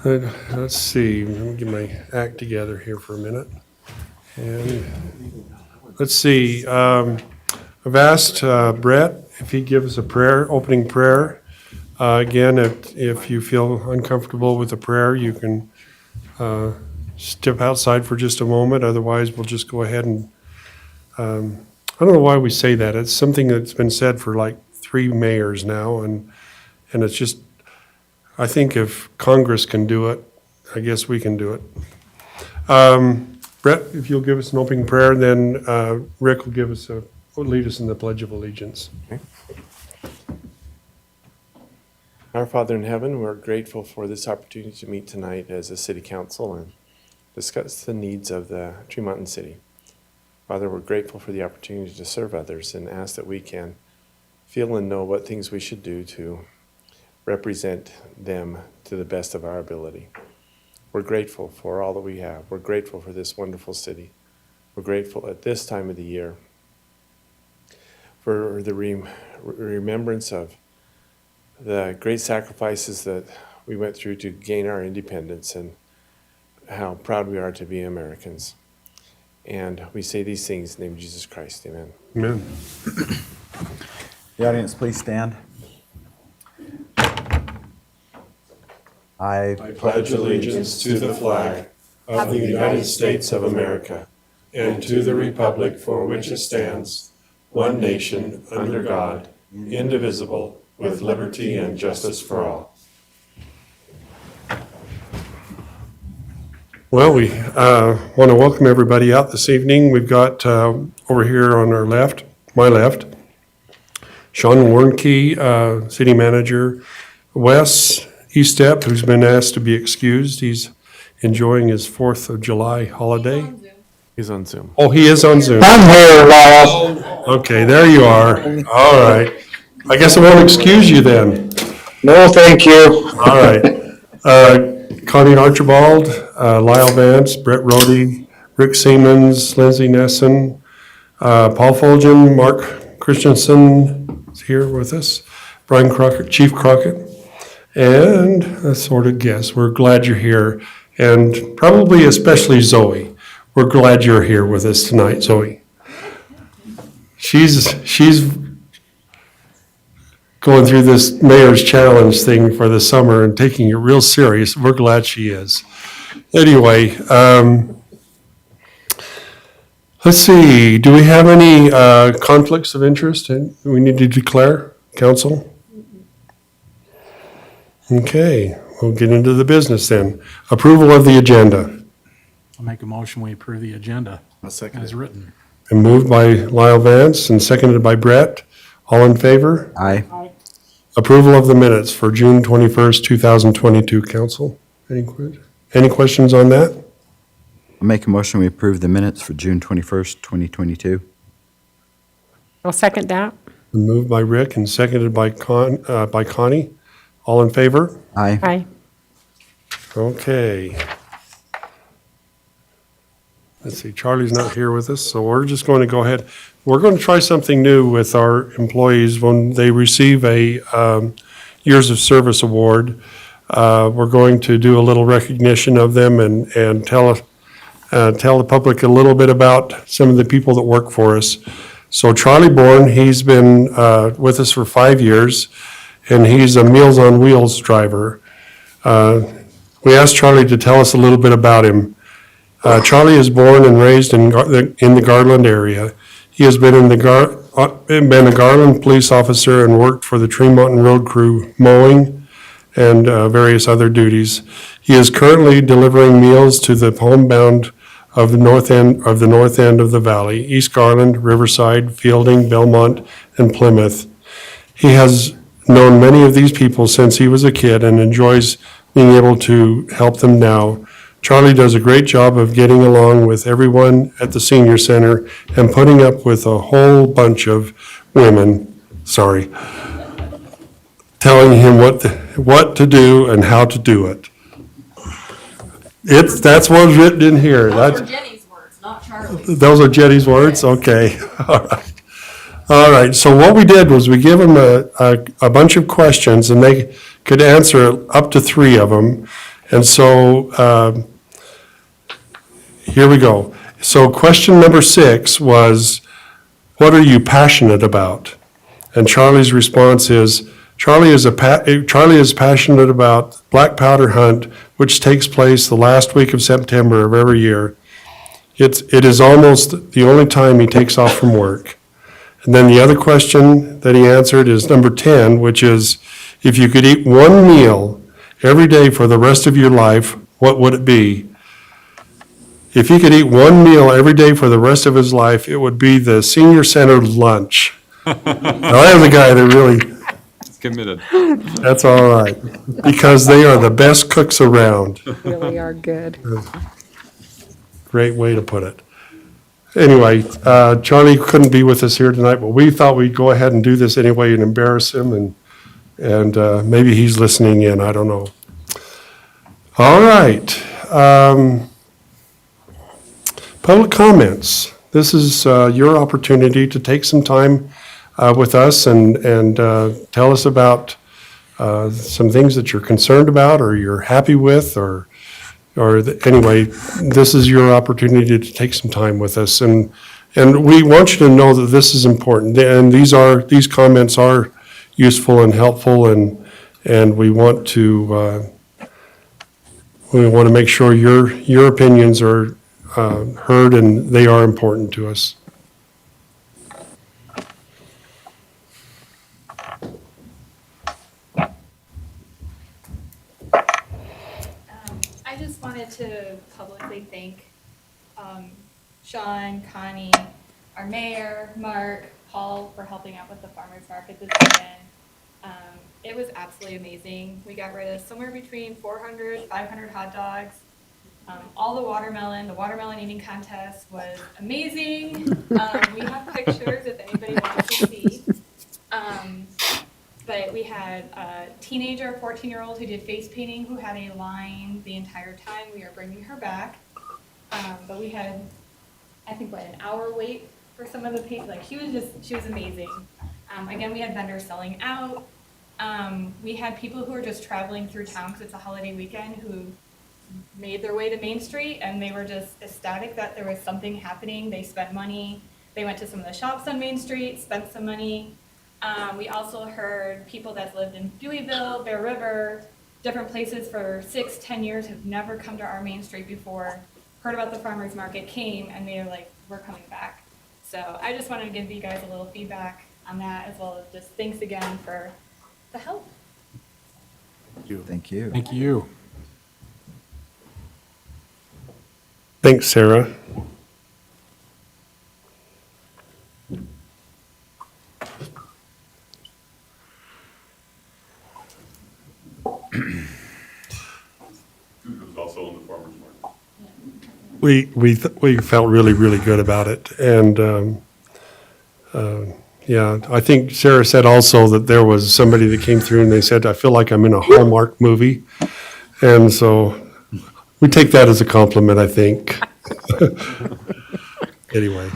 Let's see, let me get my act together here for a minute. And let's see, I've asked Brett if he'd give us a prayer, opening prayer. Again, if you feel uncomfortable with the prayer, you can step outside for just a moment. Otherwise, we'll just go ahead and, I don't know why we say that. It's something that's been said for like 3 mayors now, and it's just, I think if Congress can do it, I guess we can do it. Brett, if you'll give us an opening prayer, then Rick will lead us in the Pledge of Allegiance. Our Father in heaven, we're grateful for this opportunity to meet tonight as a city council and discuss the needs of the Tree Mountain City. Father, we're grateful for the opportunity to serve others and ask that we can feel and know what things we should do to represent them to the best of our ability. We're grateful for all that we have. We're grateful for this wonderful city. We're grateful at this time of the year for the remembrance of the great sacrifices that we went through to gain our independence and how proud we are to be Americans. And we say these things in the name of Jesus Christ. Amen. Amen. The audience, please stand. I pledge allegiance to the flag of the United States of America and to the republic for which it stands, one nation, under God, indivisible, with liberty and justice for all. Well, we want to welcome everybody out this evening. We've got over here on our left, my left, Sean Warnke, City Manager, Wes Estep, who's been asked to be excused. He's enjoying his 4th of July holiday. He's on Zoom. Oh, he is on Zoom. I'm here, Lyle. Okay, there you are. All right. I guess I won't excuse you then. No, thank you. All right. Connie Archibald, Lyle Vance, Brett Rhodey, Rick Siemens, Lindsay Nessen, Paul Fulgen, Mark Christensen is here with us, Brian Crockett, Chief Crockett, and a sort of guess. We're glad you're here, and probably especially Zoe. We're glad you're here with us tonight, Zoe. She's going through this mayor's challenge thing for the summer and taking it real serious. We're glad she is. Anyway, let's see. Do we have any conflicts of interest we need to declare, council? Okay, we'll get into the business then. Approval of the agenda. I'll make a motion, we approve the agenda I'll second as it. written. And moved by Lyle Vance and seconded by Brett. All in favor? Aye. Approval of the minutes for June 21st, 2022, council. Any questions on that? I'll make a motion, we approve the minutes for June 21st, 2022. I'll second that. Moved by Rick and seconded by Connie. All in favor? Aye. Aye. Okay. Let's see, Charlie's not here with us, so we're just going to go ahead. We're going to try something new with our employees when they receive a Years of Service Award. We're going to do a little recognition of them and tell the public a little bit about some of the people that work for us. So Charlie Bourne, he's been with us for 5 years, and he's a Meals on Wheels driver. We asked Charlie to tell us a little bit about him. Charlie is born and raised in the Garland area. He has been been a Garland police officer and worked for the Tree Mountain Road Crew mowing and various other duties. He is currently delivering meals to the homebound of the north end of the valley, East Garland, Riverside, Fielding, Belmont, and Plymouth. He has known many of these people since he was a kid and enjoys being able to help them now. Charlie does a great job of getting along with everyone at the senior center and putting up with a whole bunch of women, telling him what to do and how to do it. That's what's written in here. Those were Jenny's words, not Charlie's. Those are Jenny's words? Okay, all right. All right, so what we did was we give them a bunch of questions, and they could answer up to 3 of them. And so, here we go. So question number 6 was, what are you passionate about? And Charlie's response is, Charlie is passionate about Black Powder Hunt, which takes place the last week of September of every year. It is almost the only time he takes off from work. And then the other question that he answered is number 10, which is, if you could eat one meal every day for the rest of your life, what would it be? If he could eat one meal every day for the rest of his life, it would be the senior center lunch. Now, I am the guy that really, It's committed. that's all right, because they are the best cooks around. Really are good. Great way to put it. Anyway, Charlie couldn't be with us here tonight, but we thought we'd go ahead and do this anyway and embarrass him, and maybe he's listening in, I don't know. All right. Public comments. This is your opportunity to take some time with us and tell us about some things that you're concerned about or you're happy with, anyway, this is your opportunity to take some time with us, and we want you to know that this is important, and these comments are useful and helpful, and we want to make sure your opinions are heard, and they are important to us. I just wanted to publicly thank Sean, Connie, our mayor, Mark, Paul for helping out with the farmer's market this weekend. It was absolutely amazing. We got rid of somewhere between 400, 500 hot dogs. All the watermelon eating contest was amazing. We have pictures if anybody wants to see. But we had a teenager, a 14-year-old who did face painting, who had a line the entire time. We are bringing her back. But we had, I think, an hour wait for some of the paint. Like, she was amazing. Again, we had vendors selling out. We had people who were just traveling through town because it's a holiday weekend who made their way to Main Street, and they were just ecstatic that there was something happening. They spent money. They went to some of the shops on Main Street, spent some money. We also heard people that lived in Deweyville, Bear River, different places for 6-10 years, have never come to our Main Street before, heard about the farmer's market, came, and they were like, we're coming back. So I just wanted to give you guys a little feedback on that, as well as just thanks again for the help. Thank you. Thank you. Thanks, Sarah. Also in the farmer's market. We felt really, really good about it, and yeah, I think Sarah said also that there was somebody that came through and they said, I feel like I'm in a Hallmark movie, and so we take that as a compliment, I think. Anyway,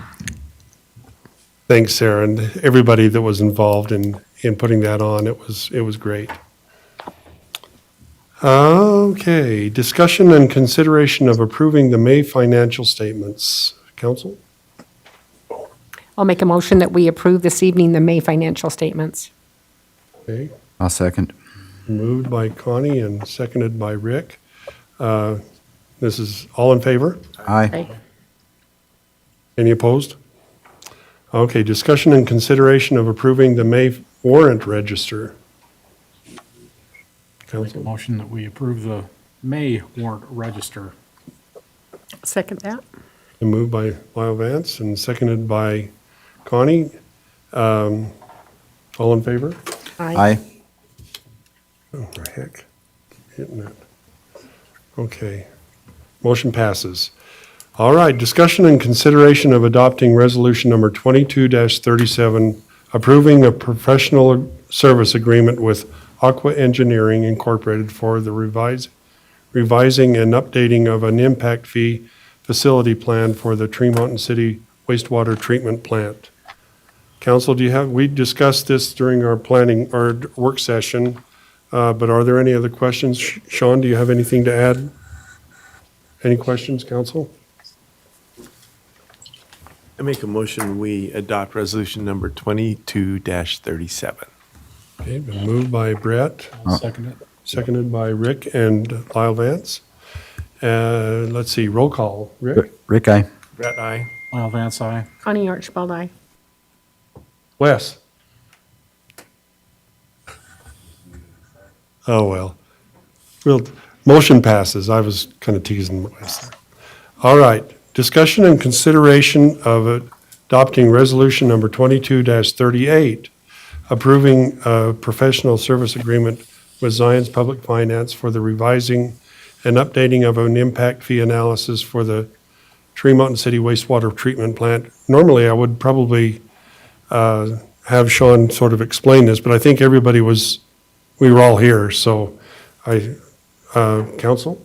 thanks, Sarah, and everybody that was involved in putting that on. It was great. Okay, discussion and consideration of approving the May financial statements. Council? I'll make a motion that we approve this evening the May financial statements. Okay, I'll second. moved by Connie and seconded by Rick. This is all in favor? Aye. Any opposed? Okay, discussion and consideration of approving the May warrant register. Make a Council? motion that we approve the May warrant register. Second that. Moved by Lyle Vance and seconded by Connie. All in favor? Aye. Oh, for heck, hitting it. Okay, motion passes. All right, discussion and consideration of adopting resolution number 22-37, approving a professional service agreement with Aqua Engineering Incorporated for the revising and updating of an impact fee facility plan for the Tree Mountain City wastewater treatment plant. Council, we discussed this during our planning, our work session, but are there any other questions? Sean, do you have anything to add? Any questions, council? I make a motion, we adopt resolution number 22-37. Okay, been moved by Brett, Second it. seconded by Rick and Lyle Vance. Let's see, roll call. Rick? Rick, aye. Brett, aye. Lyle Vance, aye. Connie Archibald, aye. Wes? Oh, well. Motion passes. I was kind of teasing Wes there. All right, discussion and consideration of adopting resolution number 22-38, approving a professional service agreement with Zions Public Finance for the revising and updating of an impact fee analysis for the Tree Mountain City wastewater treatment plant. Normally, I would probably have Sean sort of explain this, but I think we were all here, so council?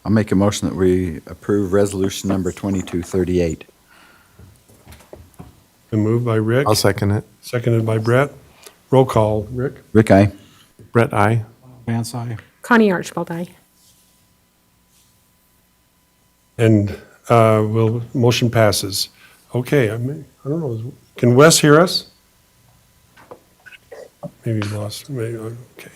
I'll make a motion that we approve resolution number 2238. Been moved by Rick, I'll second it. seconded by Brett. Roll call, Rick? Rick, aye. Brett, aye. Vance, aye. Connie Archibald, aye. And motion passes. Okay, I don't know, can Wes hear us? Maybe he lost, okay.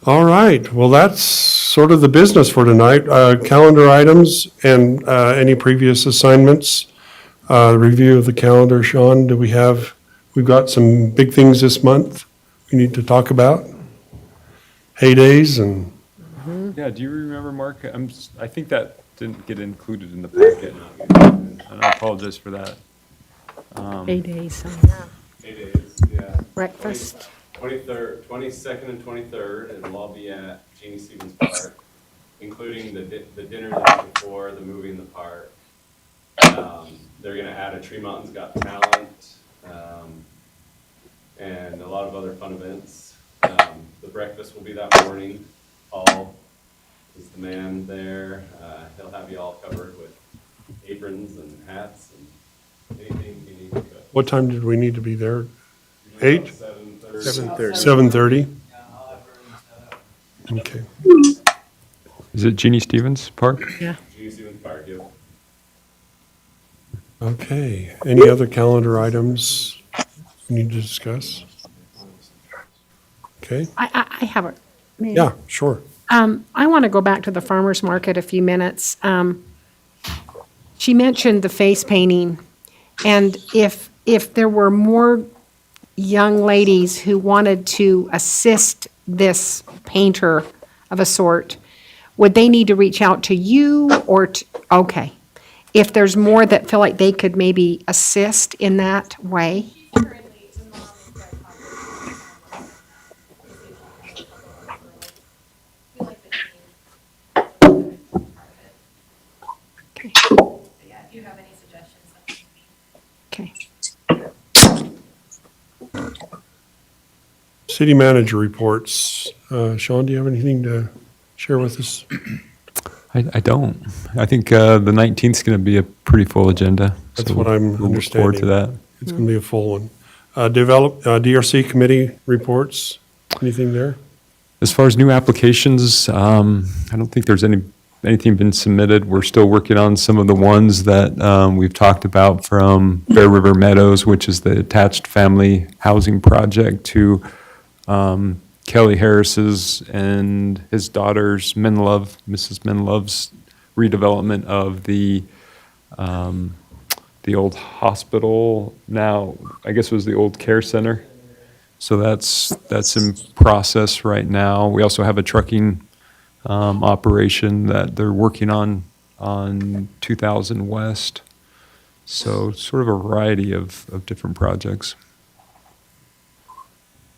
All right, well, that's sort of the business for tonight. Calendar items and any previous assignments. Review of the calendar, Sean, we've got some big things this month we need to talk about? Heydays and, Yeah, do you remember, Mark? I think that didn't get included in the packet. And I apologize for that. 8 days, 8 days, yeah. breakfast. 23rd, 22nd and 23rd, and we'll all be at Jeannie Stevens Park, including the dinner the night before, the movie in the park. They're gonna add a Tree Mountain's Got Talent, and a lot of other fun events. The breakfast will be that morning. Paul is the man there. He'll have you all covered with aprons and hats and anything you need to cook. what time did we need to be there? 8? 7:30. 7:30? Okay. Is it Jeannie Stevens Park? Yeah. Jeannie Stevens Park, yep. Okay, any other calendar items we need to discuss? Okay, I have a. may I? yeah, sure. I want to go back to the farmer's market a few minutes. She mentioned the face painting, and if there were more young ladies who wanted to assist this painter of a sort, would they need to reach out to you or okay. If there's more that feel like they could maybe assist in that way? Currently, the mom is very popular. We like the team. Okay. But yeah, if you have any suggestions, then Okay. City manager reports. Sean, do you have anything to share with us? I don't. I think the 19th is going to be a pretty full agenda. That's so what I'm we'll look forward to that. It's going to be a full one. DRC committee reports, anything there? As far as new applications, I don't think there's anything been submitted. We're still working on some of the ones that we've talked about, from Bear River Meadows, which is the attached family housing project, to Kelly Harris's and his daughter's Mrs. Menlove's redevelopment of the old hospital. Now, I guess it was the old care center. So that's in process right now. We also have a trucking operation that they're working on 2000 West. So sort of a variety of different projects.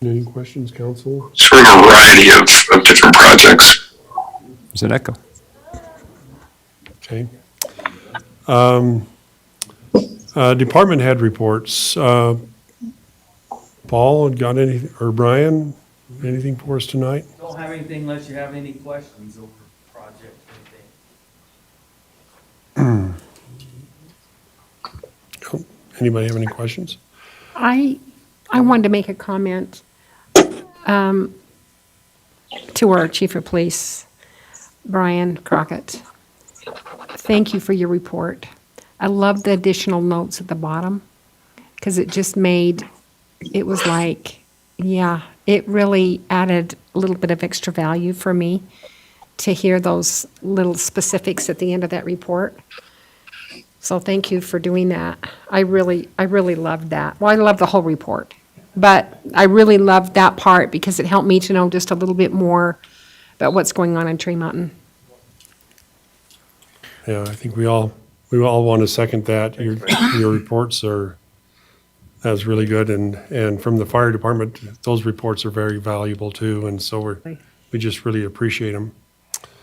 Any questions, council? Sort of a variety of different projects. There's an echo. Okay. Department head reports. Paul, got any, or Brian, anything for us tonight? Don't have anything unless you have any questions over projects or anything. Anybody have any questions? I wanted to make a comment to our chief of police, Brian Crockett. Thank you for your report. I love the additional notes at the bottom because it just made, it was like, yeah, it really added a little bit of extra value for me to hear those little specifics at the end of that report. So thank you for doing that. I really loved that. Well, I love the whole report, but I really loved that part because it helped me to know just a little bit more about what's going on in Tree Mountain. Yeah, I think we all want to second that. Your reports are, that's really good. And from the fire department, those reports are very valuable too. And so we just really appreciate them.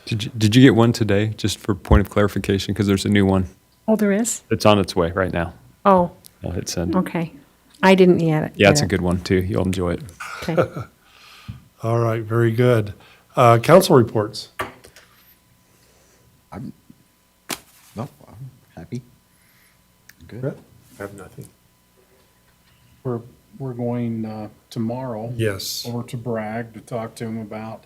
Did you get one today, just for point of clarification, because there's a new one? Oh, there is? It's on its way right now. Oh, I'll hit send. okay. I didn't yet. Yeah, it's a good one too. You'll enjoy it. Okay. All right, very good. Council reports. No, I'm happy. Good. Brett? I have nothing. We're going tomorrow. Yes. Over to Bragg to talk to him about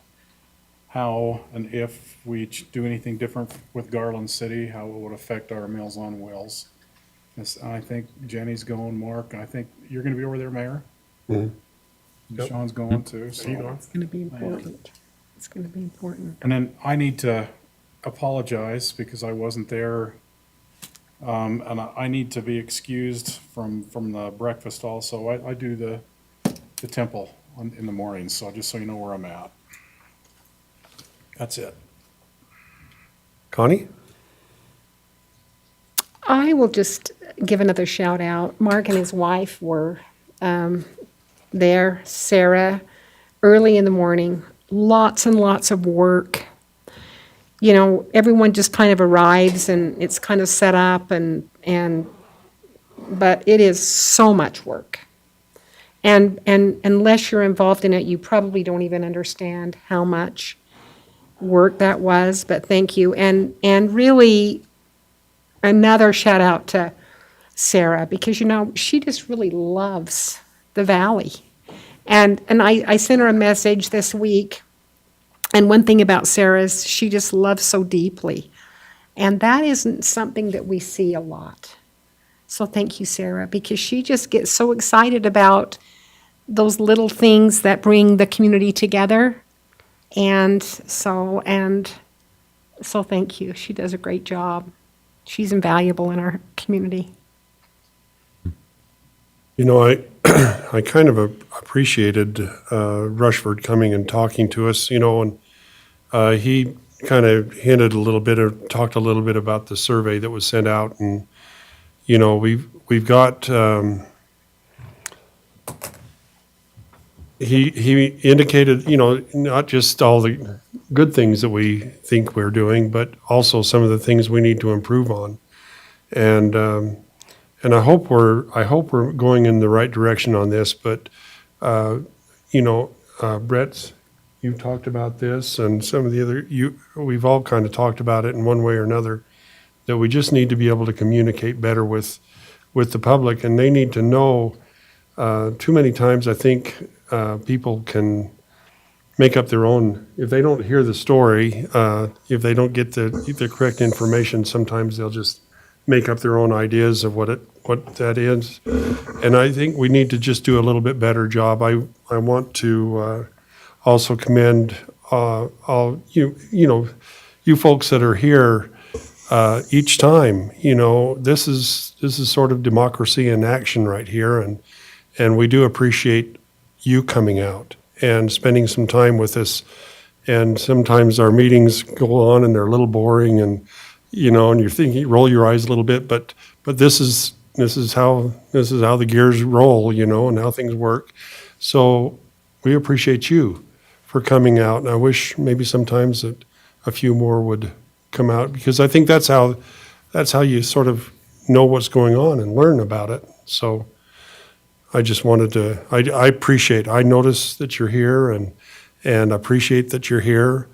how and if we do anything different with Garland City, how it would affect our Meals on Wheels. I think Jenny's going, Mark, I think you're gonna be over there, Mayor? Mhm. And Sean's going too, It's going to be important. It's going to be important. And then I need to apologize because I wasn't there. And I need to be excused from the breakfast also. I do the temple in the morning, so just so you know where I'm at. That's it. Connie? I will just give another shout out. Mark and his wife were there, Sarah, early in the morning, lots and lots of work. You know, everyone just kind of arrives and it's kind of set up but it is so much work. And unless you're involved in it, you probably don't even understand how much work that was, but thank you. And really, another shout out to Sarah, because, you know, she just really loves the valley. And I sent her a message this week, and one thing about Sarah is she just loves so deeply. And that isn't something that we see a lot. So thank you, Sarah, because she just gets so excited about those little things that bring the community together. And so thank you. She does a great job. She's invaluable in our community. You know, I kind of appreciated Rushford coming and talking to us, you know, and he kind of hinted a little bit or talked a little bit about the survey that was sent out. And, you know, we've got, he indicated, you know, not just all the good things that we think we're doing, but also some of the things we need to improve on. And I hope we're going in the right direction on this, but, you know, Brett, you've talked about this and some of the other, we've all kind of talked about it in one way or another, that we just need to be able to communicate better with the public, and they need to know, too many times I think people can make up their own, if they don't hear the story, if they don't get the correct information, sometimes they'll just make up their own ideas of what that is. And I think we need to just do a little bit better job. I want to also commend all you know, you folks that are here each time. You know, this is sort of democracy in action right here, and we do appreciate you coming out and spending some time with us. And sometimes our meetings go on and they're a little boring, and you know, and you're thinking, roll your eyes a little bit, but this is how the gears roll, you know, and how things work. So we appreciate you for coming out, and I wish maybe sometimes that a few more would come out, because I think that's how you sort of know what's going on and learn about it. So I just wanted to, I appreciate, I notice that you're here and appreciate that you're here,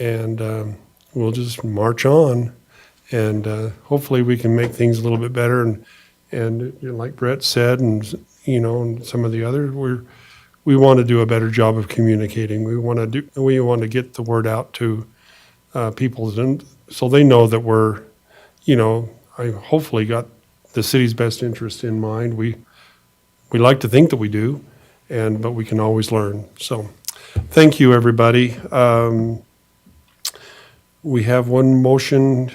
and we'll just march on, and hopefully we can make things a little bit better, And you know, like Brett said, and, you know, and some of the others, we want to do a better job of communicating. We want to get the word out to people, and so they know that we're, you know, I hopefully got the city's best interest in mind. We like to think that we do, but we can always learn. So, thank you, everybody. We have one motion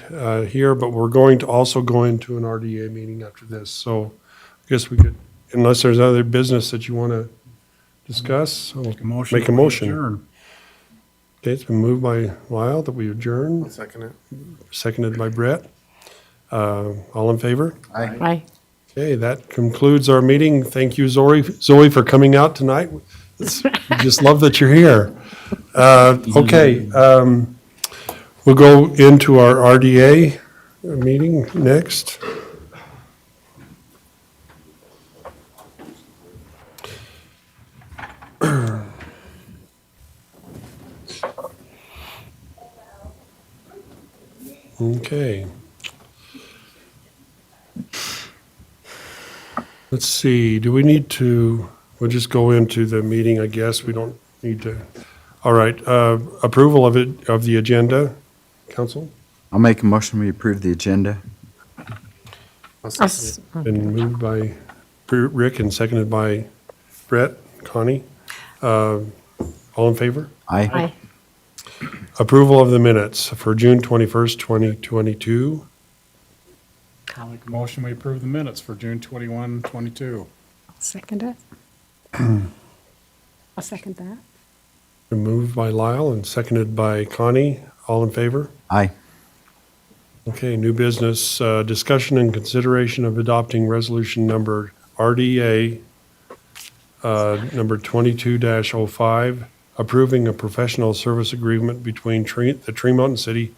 here, but we're going to also go into an RDA meeting after this. So, I guess we could, unless there's other business that you want to discuss, I'll Make a motion. make a we motion. adjourn. Okay, it's been moved by Lyle that we adjourn, I'll second it. seconded by Brett. All in favor? Aye. Okay, that concludes our meeting. Thank you, Zoe, for coming out tonight. We just love that you're here. Okay, we'll go into our RDA meeting next. Okay. Let's see, do we need to, we'll just go into the meeting, I guess. We don't need to. All right, approval of the agenda, council? I'll make a motion, we approve the agenda. I'll second it. Been moved by Rick and seconded by Brett, Connie. All in favor? Aye. Aye. Approval of the minutes for June 21st, 2022. I'll make a motion, we approve the minutes for June 21, 22. Second it. I'll second that. Been moved by Lyle and seconded by Connie. All in favor? Aye. Okay, new business, discussion and consideration of adopting resolution number RDA, number 22-05, approving a professional service agreement between the Tree Mountain City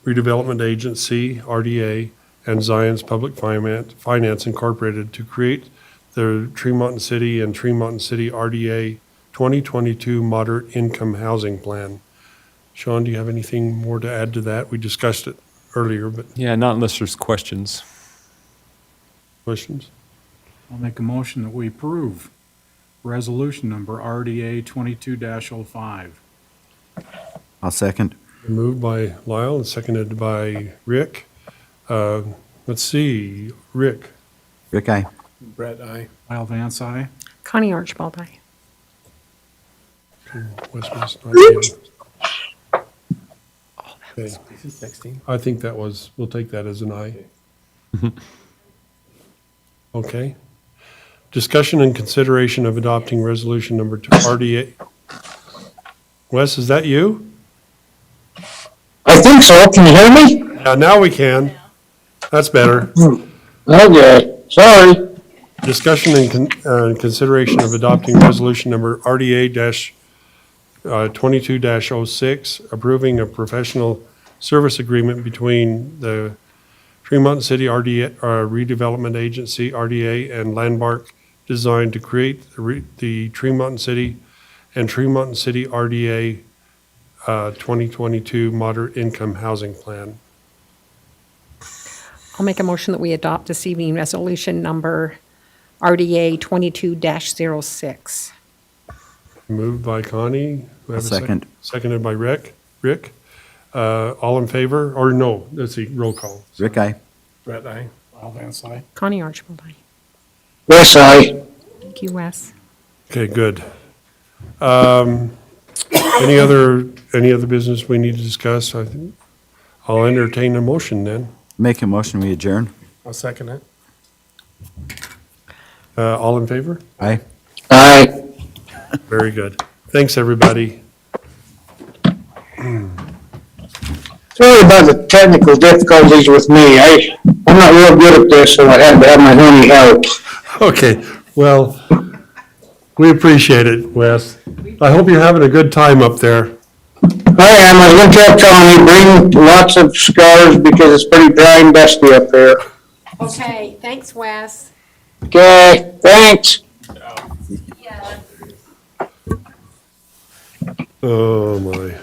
Redevelopment Agency, RDA, and Zion's Public Finance Incorporated to create the Tree Mountain City and Tree Mountain City RDA 2022 Moderate Income Housing Plan. Sean, do you have anything more to add to that? We discussed it earlier, but Yeah, not unless there's questions. questions? I'll make a motion that we approve resolution number RDA 22-05. I'll second. Moved by Lyle and seconded by Rick. Let's see, Rick, Rick, aye. Brett, aye. Lyle Vance, aye. Connie Archibald, aye. Westman's not here. Okay, Is he texting? I think we'll take that as an aye. Okay. Discussion and consideration of adopting resolution number RDA. Wes, is that you? I think so. Can you hear me? Now we can. That's better. Okay, sorry. Discussion and consideration of adopting resolution number RDA 22-06, approving a professional service agreement between the Tree Mountain City Redevelopment Agency, RDA, and Landmark Design to create the Tree Mountain City and Tree Mountain City RDA 2022 Moderate Income Housing Plan. I'll make a motion that we adopt this evening resolution number RDA 22-06. Moved by Connie. We have a Second. Seconded by Rick. All in favor, or no, let's see, roll call. Rick, aye. Brett, aye. Lyle Vance, aye. Connie Archibald, aye. Yes, aye. Thank you, Wes. Okay, good. Any other business we need to discuss? I'll entertain a motion then. Make a motion, we adjourn. I'll second it. All in favor? Aye. Aye. Very good. Thanks, everybody. Sorry about the technical difficulties with me. I'm not real good at this, so I had to have my honey help. Okay, well, we appreciate it, Wes. I hope you're having a good time up there. I am. I was going to tell Connie, bring lots of scarves because it's pretty dry and dusty up there. Okay, thanks, Wes. Okay, thanks. Oh, my.